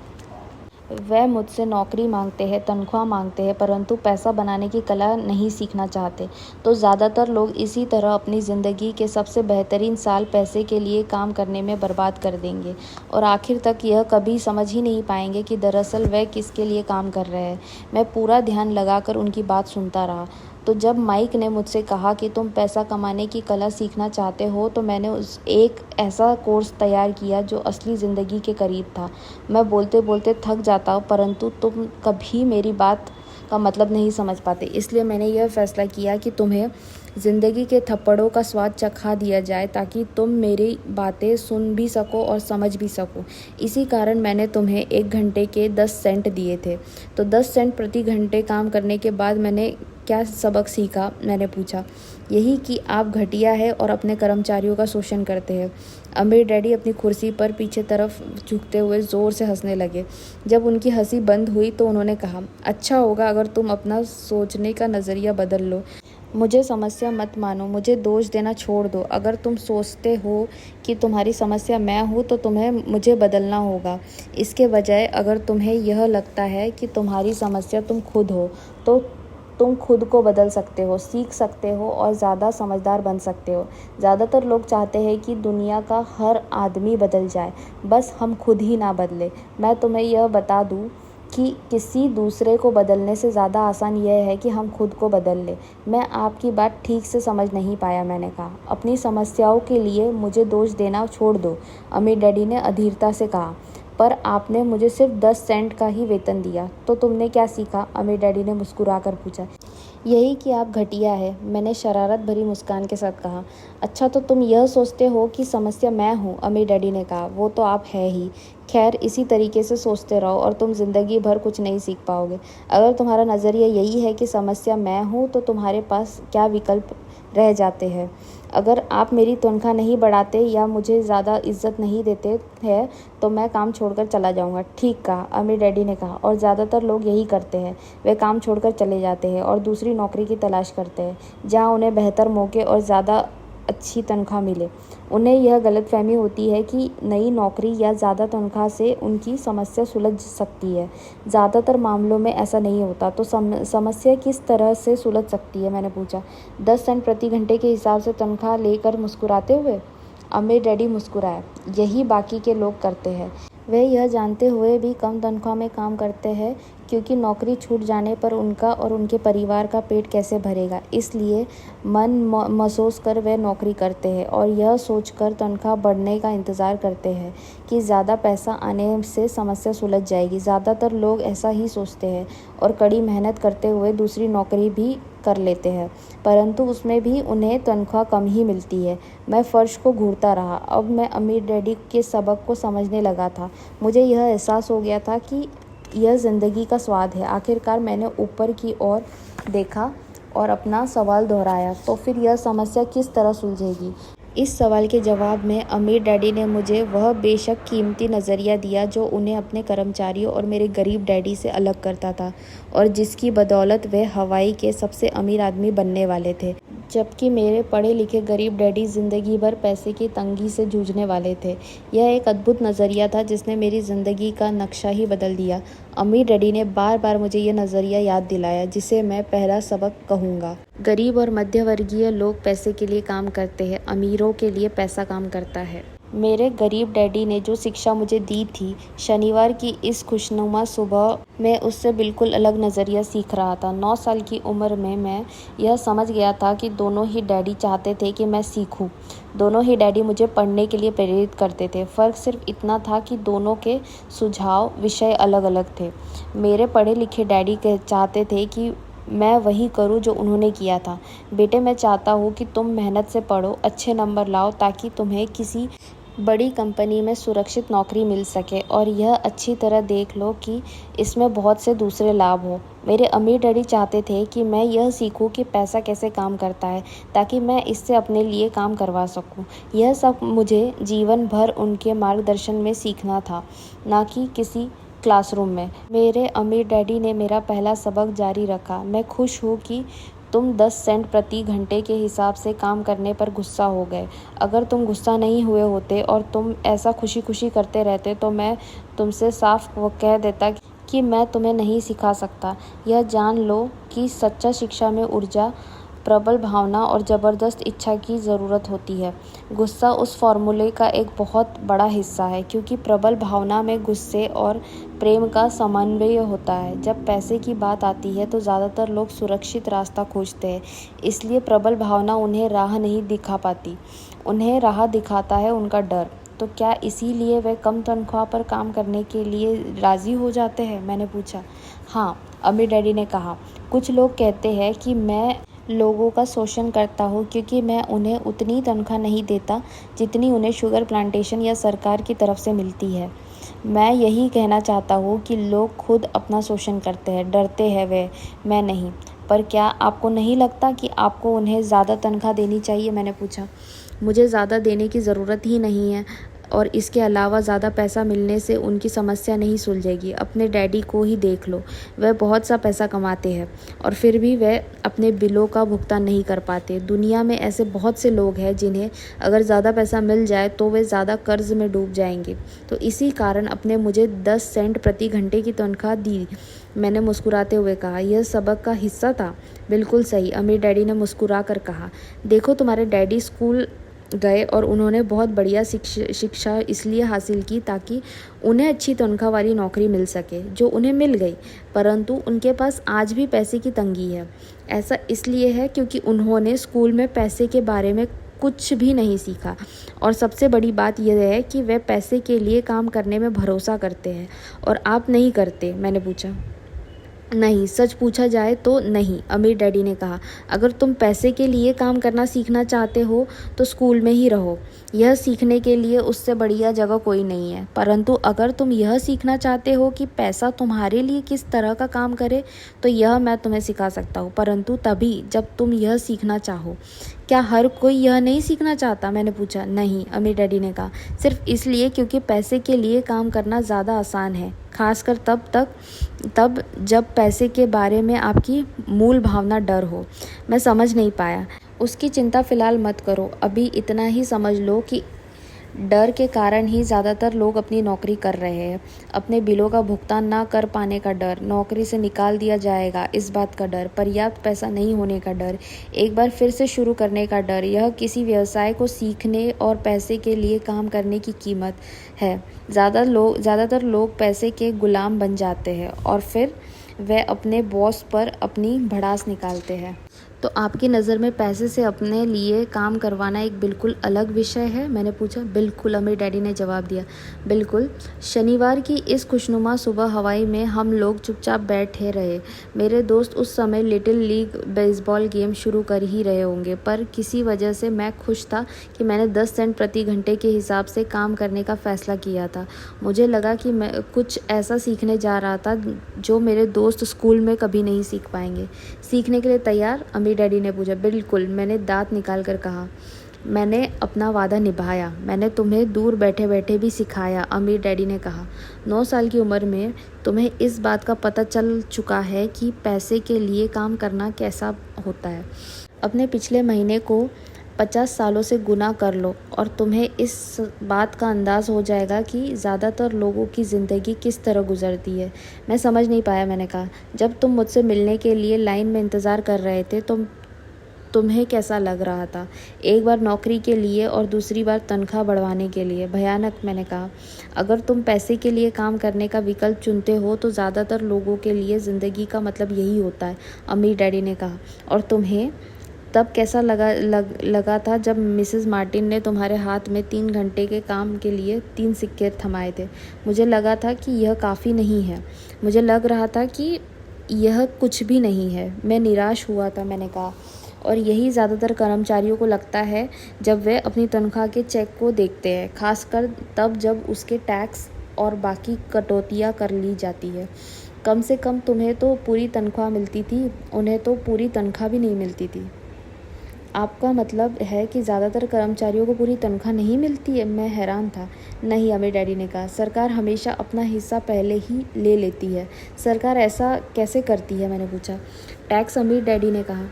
वह मुझसे नौकरी मांगते हैं, तनख्वाह मांगते हैं, परंतु पैसा बनाने की कला नहीं सीखना चाहते। तो ज़्यादातर लोग इसी तरह अपनी ज़िंदगी के सबसे बेहतरीन साल पैसे के लिए काम करने में बर्बाद कर देंगे और आखिर तक यह कभी समझ ही नहीं पाएंगे कि दरअसल वह किसके लिए काम कर रहे हैं। मैं पूरा ध्यान लगाकर उनकी बात सुनता रहा। तो जब माइक ने मुझसे कहा कि तुम पैसा कमाने की कला सीखना चाहते हो, तो मैंने उस एक ऐसा कोर्स तैयार किया जो असली ज़िंदगी के करीब था। मैं बोलते बोलते थक जाता हूँ, परंतु तुम कभी मेरी बात का मतलब नहीं समझ पाते। इसलिए मैंने यह फैसला किया कि तुम्हें ज़िंदगी के थप्पड़ों का स्वाद चखा दिया जाए, ताकि तुम मेरी बातें सुन भी सको और समझ भी सको। इसी कारण मैंने तुम्हें 1 घंटे के 10 सेंट दिए थे। तो 10 सेंट प्रति घंटे काम करने के बाद मैंने क्या सबक सीखा, मैंने पूछा। यही कि आप घटिया है और अपने कर्मचारियों का शोषण करते हैं। अमीर डैडी अपनी कुर्सी पर पीछे तरफ झुकते हुए ज़ोर से हंसने लगे। जब उनकी हंसी बंद हुई तो उन्होंने कहा, अच्छा होगा अगर तुम अपना सोचने का नज़रिया बदल लो। मुझे समस्या मत मानो, मुझे दोष देना छोड़ दो। अगर तुम सोचते हो कि तुम्हारी समस्या मैं हूँ, तो तुम्हें मुझे बदलना होगा। इसके बजाय अगर तुम्हें यह लगता है कि तुम्हारी समस्या तुम खुद हो, तो तुम खुद को बदल सकते हो, सीख सकते हो और ज़्यादा समझदार बन सकते हो। ज़्यादातर लोग चाहते हैं कि दुनिया का हर आदमी बदल जाए, बस हम खुद ही ना बदले। मैं तुम्हें यह बता दूँ कि किसी दूसरे को बदलने से ज़्यादा आसान यह है कि हम खुद को बदल लें। मैं आपकी बात ठीक से समझ नहीं पाया, मैंने कहा। अपनी समस्याओं के लिए मुझे दोष देना छोड़ दो, अमीर डैडी ने अधीरता से कहा। पर आपने मुझे सिर्फ 10 सेंट का ही वेतन दिया, तो तुमने क्या सीखा, अमीर डैडी ने मुस्कुराकर पूछा। यही कि आप घटिया है, मैंने शरारत भरी मुस्कान के साथ कहा। अच्छा, तो तुम यह सोचते हो कि समस्या मैं हूँ, अमीर डैडी ने कहा। वो तो आप है ही। खैर, इसी तरीके से सोचते रहो और तुम ज़िंदगी भर कुछ नहीं सीख पाओगे। अगर तुम्हारा नज़रिया यही है कि समस्या मैं हूँ, तो तुम्हारे पास क्या विकल्प रह जाते हैं। अगर आप मेरी तनख्वाह नहीं बढ़ाते या मुझे ज़्यादा इज्जत नहीं देते हैं, तो मैं काम छोड़कर चला जाऊंगा। ठीक कहा, अमीर डैडी ने कहा। और ज़्यादातर लोग यही करते हैं। वे काम छोड़कर चले जाते हैं और दूसरी नौकरी की तलाश करते हैं, जहां उन्हें बेहतर मौके और ज़्यादा अच्छी तनख्वाह मिले। उन्हें यह गलतफहमी होती है कि नई नौकरी या ज़्यादा तनख्वाह से उनकी समस्या सुलझ सकती है। ज़्यादातर मामलों में ऐसा नहीं होता। तो समस्या किस तरह से सुलझ सकती है, मैंने पूछा। 10 सेंट प्रति घंटे के हिसाब से तनख्वाह लेकर मुस्कुराते हुए, अमीर डैडी मुस्कुराए। यही बाकी के लोग करते हैं। वे यह जानते हुए भी कम तनख्वाह में काम करते हैं, क्योंकि नौकरी छूट जाने पर उनका और उनके परिवार का पेट कैसे भरेगा। इसलिए मन महसूस कर वे नौकरी करते हैं और यह सोचकर तनख्वाह बढ़ने का इंतज़ार करते हैं कि ज़्यादा पैसा आने से समस्या सुलझ जाएगी। ज़्यादातर लोग ऐसा ही सोचते हैं और कड़ी मेहनत करते हुए दूसरी नौकरी भी कर लेते हैं, परंतु उसमें भी उन्हें तनख्वाह कम ही मिलती है। मैं फ़र्श को घूरता रहा। अब मैं अमीर डैडी के सबक को समझने लगा था। मुझे यह एहसास हो गया था कि यह ज़िंदगी का स्वाद है। आखिरकार मैंने ऊपर की ओर देखा और अपना सवाल दोहराया, तो फिर यह समस्या किस तरह सुलझेगी। इस सवाल के जवाब में अमीर डैडी ने मुझे वह बेशक कीमती नज़रिया दिया जो उन्हें अपने कर्मचारियों और मेरे गरीब डैडी से अलग करता था और जिसकी बदौलत वे हवाई के सबसे अमीर आदमी बनने वाले थे, जबकि मेरे पढ़े लिखे गरीब डैडी ज़िंदगी भर पैसे की तंगी से जूझने वाले थे। यह एक अद्भुत नज़रिया था जिसने मेरी ज़िंदगी का नक्शा ही बदल दिया। अमीर डैडी ने बार बार मुझे यह नज़रिया याद दिलाया, जिसे मैं पहला सबक कहूँगा। गरीब और मध्यवर्गीय लोग पैसे के लिए काम करते हैं, अमीरों के लिए पैसा काम करता है। मेरे गरीब डैडी ने जो शिक्षा मुझे दी थी, शनिवार की इस खुशनुमा सुबह मैं उससे बिल्कुल अलग नज़रिया सीख रहा था। 9 साल की उम्र में मैं यह समझ गया था कि दोनों ही डैडी चाहते थे कि मैं सीखूं। दोनों ही डैडी मुझे पढ़ने के लिए प्रेरित करते थे। फ़र्क सिर्फ इतना था कि दोनों के सुझाव विषय अलग अलग थे। मेरे पढ़े लिखे डैडी चाहते थे कि मैं वही करूं जो उन्होंने किया था। बेटे, मैं चाहता हूं कि तुम मेहनत से पढ़ो, अच्छे नंबर लाओ, ताकि तुम्हें किसी बड़ी कंपनी में सुरक्षित नौकरी मिल सके और यह अच्छी तरह देख लो कि इसमें बहुत से दूसरे लाभ हो। मेरे अमीर डैडी चाहते थे कि मैं यह सीखूं कि पैसा कैसे काम करता है, ताकि मैं इससे अपने लिए काम करवा सकूं। यह सब मुझे जीवन भर उनके मार्गदर्शन में सीखना था, ना कि किसी क्लासरूम में। मेरे अमीर डैडी ने मेरा पहला सबक जारी रखा, मैं खुश हूँ कि तुम 10 सेंट प्रति घंटे के हिसाब से काम करने पर गुस्सा हो गए। अगर तुम गुस्सा नहीं हुए होते और तुम ऐसा खुशी खुशी करते रहते तो मैं तुमसे साफ वो कह देता कि मैं तुम्हें नहीं सिखा सकता। यह जान लो कि सच्चा शिक्षा में ऊर्जा, प्रबल भावना और ज़बरदस्त इच्छा की ज़रूरत होती है। गुस्सा उस फॉर्मूले का एक बहुत बड़ा हिस्सा है, क्योंकि प्रबल भावना में गुस्से और प्रेम का समन्वय होता है। जब पैसे की बात आती है तो ज़्यादातर लोग सुरक्षित रास्ता खोजते हैं, इसलिए प्रबल भावना उन्हें राह नहीं दिखा पाती। उन्हें राह दिखाता है उनका डर। तो क्या इसीलिए वे कम तनख्वाह पर काम करने के लिए राज़ी हो जाते हैं? मैंने पूछा। हाँ, अमीर डैडी ने कहा। कुछ लोग कहते हैं कि मैं लोगों का शोषण करता हूँ क्योंकि मैं उन्हें उतनी तनख्वाह नहीं देता जितनी उन्हें शुगर प्लांटेशन या सरकार की तरफ से मिलती है। मैं यही कहना चाहता हूँ कि लोग खुद अपना शोषण करते हैं, डरते हैं वे, मैं नहीं। पर क्या आपको नहीं लगता कि आपको उन्हें ज़्यादा तनख्वाह देनी चाहिए? मैंने पूछा। मुझे ज़्यादा देने की ज़रूरत ही नहीं है, और इसके अलावा ज़्यादा पैसा मिलने से उनकी समस्या नहीं सुलझेगी। अपने डैडी को ही देख लो, वह बहुत सा पैसा कमाते हैं और फिर भी वह अपने बिलों का भुगतान नहीं कर पाते। दुनिया में ऐसे बहुत से लोग हैं जिन्हें अगर ज़्यादा पैसा मिल जाए तो वे ज़्यादा कर्ज में डूब जाएंगे। तो इसी कारण अपने मुझे 10 सेंट प्रति घंटे की तनख्वाह दी। मैंने मुस्कुराते हुए कहा। यह सबक का हिस्सा था? बिल्कुल सही, अमीर डैडी ने मुस्कुरा कर कहा। देखो, तुम्हारे डैडी स्कूल गए और उन्होंने बहुत बढ़िया शिक्षा इसलिए हासिल की ताकि उन्हें अच्छी तनख्वाह वाली नौकरी मिल सके, जो उन्हें मिल गई। परंतु उनके पास आज भी पैसे की तंगी है। ऐसा इसलिए है क्योंकि उन्होंने स्कूल में पैसे के बारे में कुछ भी नहीं सीखा, और सबसे बड़ी बात यह है कि वे पैसे के लिए काम करने में भरोसा करते हैं और आप नहीं करते। मैंने पूछा। नहीं, सच पूछा जाए तो नहीं, अमीर डैडी ने कहा। अगर तुम पैसे के लिए काम करना सीखना चाहते हो तो स्कूल में ही रहो। यह सीखने के लिए उससे बढ़िया जगह कोई नहीं है। परंतु अगर तुम यह सीखना चाहते हो कि पैसा तुम्हारे लिए किस तरह का काम करे, तो यह मैं तुम्हें सिखा सकता हूँ, परंतु तभी जब तुम यह सीखना चाहो। क्या हर कोई यह नहीं सीखना चाहता? मैंने पूछा। नहीं, अमीर डैडी ने कहा। सिर्फ इसलिए क्योंकि पैसे के लिए काम करना ज़्यादा आसान है, खासकर तब जब पैसे के बारे में आपकी मूल भावना डर हो। मैं समझ नहीं पाया। उसकी चिंता फ़िलहाल मत करो, अभी इतना ही समझ लो कि डर के कारण ही ज़्यादातर लोग अपनी नौकरी कर रहे हैं। अपने बिलों का भुगतान ना कर पाने का डर, नौकरी से निकाल दिया जाएगा इस बात का डर, पर्याप्त पैसा नहीं होने का डर, एक बार फिर से शुरू करने का डर। यह किसी व्यवसाय को सीखने और पैसे के लिए काम करने की कीमत है। ज़्यादातर लोग पैसे के गुलाम बन जाते हैं और फिर वे अपने बॉस पर अपनी भड़ास निकालते हैं। तो आपकी नज़र में पैसे से अपने लिए काम करवाना एक बिल्कुल अलग विषय है? मैंने पूछा। बिल्कुल, अमीर डैडी ने जवाब दिया। बिल्कुल। शनिवार की इस खुशनुमा सुबह हवाई में हम लोग चुपचाप बैठे रहे। मेरे दोस्त उस समय लिटिल लीग बेसबॉल गेम शुरू कर ही रहे होंगे, पर किसी वजह से मैं खुश था कि मैंने 10 सेंट प्रति घंटे के हिसाब से काम करने का फ़ैसला किया था। मुझे लगा कि मैं कुछ ऐसा सीखने जा रहा था जो मेरे दोस्त स्कूल में कभी नहीं सीख पाएंगे। सीखने के लिए तैयार? अमीर डैडी ने पूछा। बिल्कुल, मैंने दांत निकाल कर कहा। मैंने अपना वादा निभाया। मैंने तुम्हें दूर बैठे बैठे भी सिखाया, अमीर डैडी ने कहा। 9 साल की उम्र में तुम्हें इस बात का पता चल चुका है कि पैसे के लिए काम करना कैसा होता है। अपने पिछले महीने को 50 सालों से गुना कर लो और तुम्हें इस बात का अंदाज़ हो जाएगा कि ज़्यादातर लोगों की ज़िंदगी किस तरह गुजरती है। मैं समझ नहीं पाया। मैंने कहा। जब तुम मुझसे मिलने के लिए लाइन में इंतज़ार कर रहे थे तो तुम्हें कैसा लग रहा था? एक बार नौकरी के लिए और दूसरी बार तनख्वाह बढ़वाने के लिए। भयानक, मैंने कहा। अगर तुम पैसे के लिए काम करने का विकल्प चुनते हो तो ज़्यादातर लोगों के लिए ज़िंदगी का मतलब यही होता है, अमीर डैडी ने कहा। और तुम्हें तब कैसा लगा था जब मिसेस मार्टिन ने तुम्हारे हाथ में 3 घंटे के काम के लिए 3 सिक्के थमाए थे? मुझे लगा था कि यह काफ़ी नहीं है। मुझे लग रहा था कि यह कुछ भी नहीं है। मैं निराश हुआ था। मैंने कहा। और यही ज़्यादातर कर्मचारियों को लगता है जब वे अपनी तनख्वाह के चेक को देखते हैं, खासकर तब जब उसके टैक्स और बाकी कटौतियाँ कर ली जाती है। कम से कम तुम्हें तो पूरी तनख्वाह मिलती थी, उन्हें तो पूरी तनख्वाह भी नहीं मिलती थी। आपका मतलब है कि ज़्यादातर कर्मचारियों को पूरी तनख्वाह नहीं मिलती है? मैं हैरान था। नहीं, अमीर डैडी ने कहा, सरकार हमेशा अपना हिस्सा पहले ही ले लेती है। सरकार ऐसा कैसे करती है? मैंने पूछा। टैक्स, अमीर डैडी ने कहा।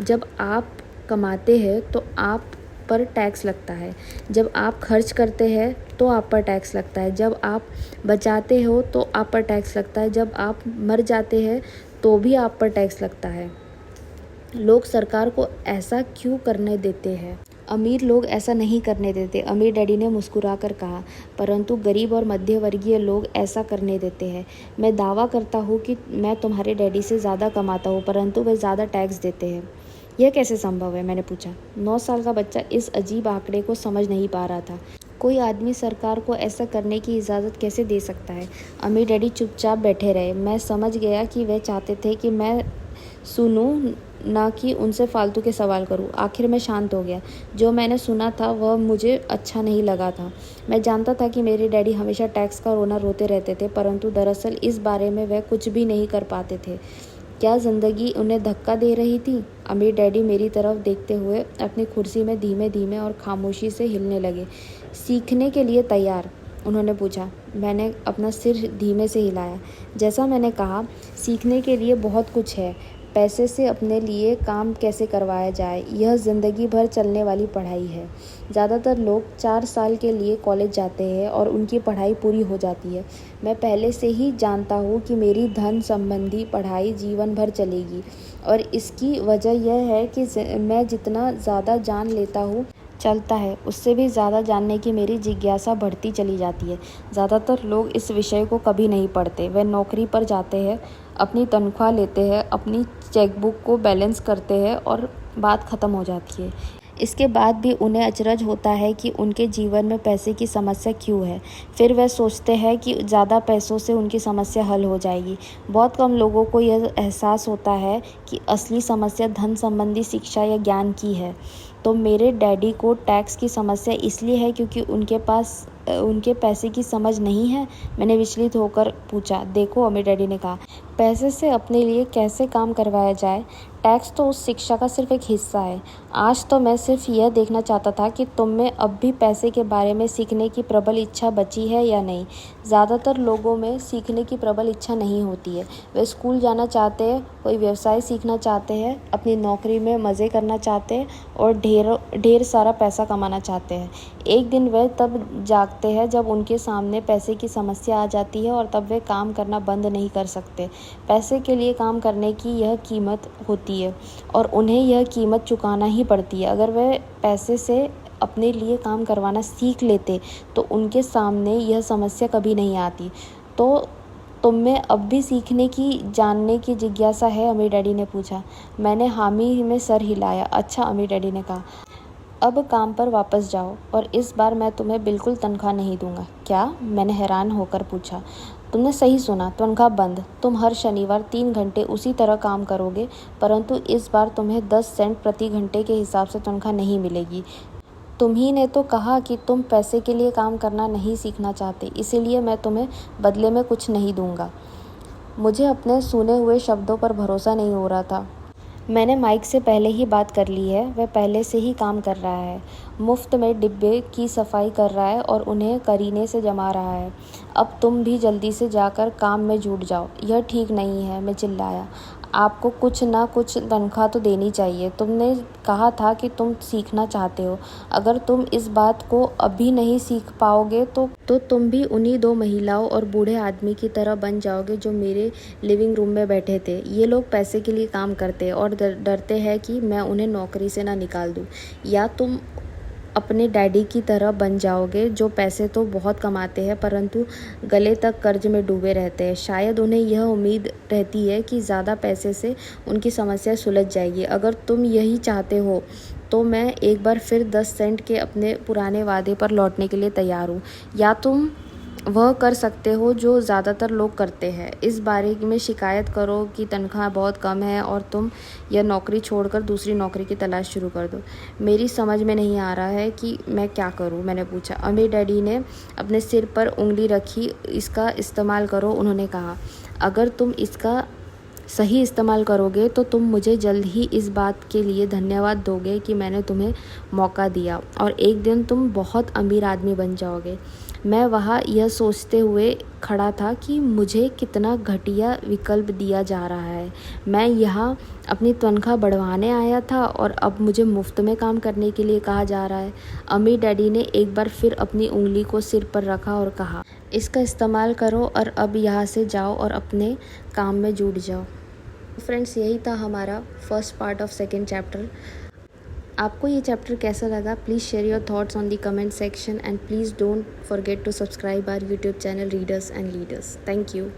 जब आप कमाते हैं तो आप पर टैक्स लगता है, जब आप खर्च करते हैं तो आप पर टैक्स लगता है, जब आप बचाते हो तो आप पर टैक्स लगता है, जब आप मर जाते हैं तो भी आप पर टैक्स लगता है। लोग सरकार को ऐसा क्यों करने देते हैं? अमीर लोग ऐसा नहीं करने देते, अमीर डैडी ने मुस्कुराकर कहा, परंतु गरीब और मध्यवर्गीय लोग ऐसा करने देते हैं। मैं दावा करता हूँ कि मैं तुम्हारे डैडी से ज़्यादा कमाता हूँ, परंतु वे ज़्यादा टैक्स देते हैं। यह कैसे संभव है? मैंने पूछा। 9 साल का बच्चा इस अजीब आंकड़े को समझ नहीं पा रहा था। कोई आदमी सरकार को ऐसा करने की इजाज़त कैसे दे सकता है? अमीर डैडी चुपचाप बैठे रहे। मैं समझ गया कि वे चाहते थे कि मैं सुनूं, ना कि उनसे फालतू के सवाल करूं। आखिर मैं शांत हो गया। जो मैंने सुना था वह मुझे अच्छा नहीं लगा था। मैं जानता था कि मेरे डैडी हमेशा टैक्स का रोना रोते रहते थे, परंतु दरअसल इस बारे में वह कुछ भी नहीं कर पाते थे। क्या ज़िंदगी उन्हें धक्का दे रही थी? अमीर डैडी मेरी तरफ देखते हुए अपनी कुर्सी में धीमे धीमे और खामोशी से हिलने लगे। सीखने के लिए तैयार? उन्होंने पूछा। मैंने अपना सिर धीमे से हिलाया। जैसा मैंने कहा, सीखने के लिए बहुत कुछ है। पैसे से अपने लिए काम कैसे करवाया जाए, यह ज़िंदगी भर चलने वाली पढ़ाई है। ज़्यादातर लोग 4 साल के लिए कॉलेज जाते हैं और उनकी पढ़ाई पूरी हो जाती है। मैं पहले से ही जानता हूँ कि मेरी धन संबंधी पढ़ाई जीवन भर चलेगी, और इसकी वजह यह है कि मैं जितना ज़्यादा जान लेता हूँ चलता है, उससे भी ज़्यादा जानने की मेरी जिज्ञासा बढ़ती चली जाती है। ज़्यादातर लोग इस विषय को कभी नहीं पढ़ते। वे नौकरी पर जाते हैं, अपनी तनख्वाह लेते हैं, अपनी चेकबुक को बैलेंस करते हैं और बात ख़त्म हो जाती है। इसके बाद भी उन्हें अचरज होता है कि उनके जीवन में पैसे की समस्या क्यों है। फिर वे सोचते हैं कि ज़्यादा पैसों से उनकी समस्या हल हो जाएगी। बहुत कम लोगों को यह एहसास होता है कि असली समस्या धन संबंधी शिक्षा या ज्ञान की है। तो मेरे डैडी को टैक्स की समस्या इसलिए है क्योंकि उनके पैसे की समझ नहीं है? मैंने विचलित होकर पूछा। देखो, अमीर डैडी ने कहा, पैसे से अपने लिए कैसे काम करवाया जाए, टैक्स तो उस शिक्षा का सिर्फ एक हिस्सा है। आज तो मैं सिर्फ यह देखना चाहता था कि तुम में अब भी पैसे के बारे में सीखने की प्रबल इच्छा बची है या नहीं। ज़्यादातर लोगों में सीखने की प्रबल इच्छा नहीं होती है। वे स्कूल जाना चाहते हैं, कोई व्यवसाय सीखना चाहते हैं, अपनी नौकरी में मज़े करना चाहते हैं और ढेर सारा पैसा कमाना चाहते हैं। एक दिन वे तब जागते हैं जब उनके सामने पैसे की समस्या आ जाती है, और तब वे काम करना बंद नहीं कर सकते। पैसे के लिए काम करने की यह कीमत होती है और उन्हें यह कीमत चुकाना ही पड़ती है। अगर वे पैसे से अपने लिए काम करवाना सीख लेते तो उनके सामने यह समस्या कभी नहीं आती। तो तुम में अब भी सीखने की, जानने की जिज्ञासा है? अमीर डैडी ने पूछा। मैंने हामी में सर हिलाया। अच्छा, अमीर डैडी ने कहा, अब काम पर वापस जाओ, और इस बार मैं तुम्हें बिल्कुल तनख्वाह नहीं दूंगा। क्या? मैंने हैरान होकर पूछा। तुमने सही सुना, तनख्वाह बंद। तुम हर शनिवार 3 घंटे उसी तरह काम करोगे, परंतु इस बार तुम्हें 10 सेंट प्रति घंटे के हिसाब से तनख्वाह नहीं मिलेगी। तुम्ही ने तो कहा कि तुम पैसे के लिए काम करना नहीं सीखना चाहते, इसीलिए मैं तुम्हें बदले में कुछ नहीं दूंगा। मुझे अपने सुने हुए शब्दों पर भरोसा नहीं हो रहा था। मैंने माइक से पहले ही बात कर ली है। वह पहले से ही काम कर रहा है, मुफ्त में डिब्बे की सफाई कर रहा है और उन्हें करीने से जमा रहा है। अब तुम भी जल्दी से जाकर काम में जुट जाओ। यह ठीक नहीं है, मैं चिल्लाया। आपको कुछ ना कुछ तनख्वाह तो देनी चाहिए। तुमने कहा था कि तुम सीखना चाहते हो। अगर तुम इस बात को अभी नहीं सीख पाओगे तो तुम भी उन्हीं 2 महिलाओं और बूढ़े आदमी की तरह बन जाओगे जो मेरे लिविंग रूम में बैठे थे। ये लोग पैसे के लिए काम करते हैं और डरते हैं कि मैं उन्हें नौकरी से ना निकाल दूँ। या तुम अपने डैडी की तरह बन जाओगे जो पैसे तो बहुत कमाते हैं परंतु गले तक कर्ज में डूबे रहते हैं। शायद उन्हें यह उम्मीद रहती है कि ज़्यादा पैसे से उनकी समस्या सुलझ जाएगी। अगर तुम यही चाहते हो तो मैं एक बार फिर 10 सेंट के अपने पुराने वादे पर लौटने के लिए तैयार हूँ। या तुम वह कर सकते हो जो ज़्यादातर लोग करते हैं। इस बारे में शिकायत करो कि तनख्वाह बहुत कम है और तुम यह नौकरी छोड़कर दूसरी नौकरी की तलाश शुरू कर दो। मेरी समझ में नहीं आ रहा है कि मैं क्या करूं, मैंने पूछा। अमीर डैडी ने अपने सिर पर उंगली रखी। इसका इस्तेमाल करो, उन्होंने कहा। अगर तुम इसका सही इस्तेमाल करोगे तो तुम मुझे जल्द ही इस बात के लिए धन्यवाद दोगे कि मैंने तुम्हें मौका दिया और एक दिन तुम बहुत अमीर आदमी बन जाओगे। मैं वहाँ यह सोचते हुए खड़ा था कि मुझे कितना घटिया विकल्प दिया जा रहा है। मैं यहाँ अपनी तनख्वाह बढ़वाने आया था और अब मुझे मुफ्त में काम करने के लिए कहा जा रहा है। अमीर डैडी ने एक बार फिर अपनी उंगली को सिर पर रखा और कहा, इसका इस्तेमाल करो और अब यहाँ से जाओ और अपने काम में जुट जाओ। फ्रेंड्स, यही था हमारा first part of second chapter. आपको ये चैप्टर कैसा लगा? Please share your thoughts on the comment section and please don't forget to subscribe our YouTube channel readers and leaders. Thank you.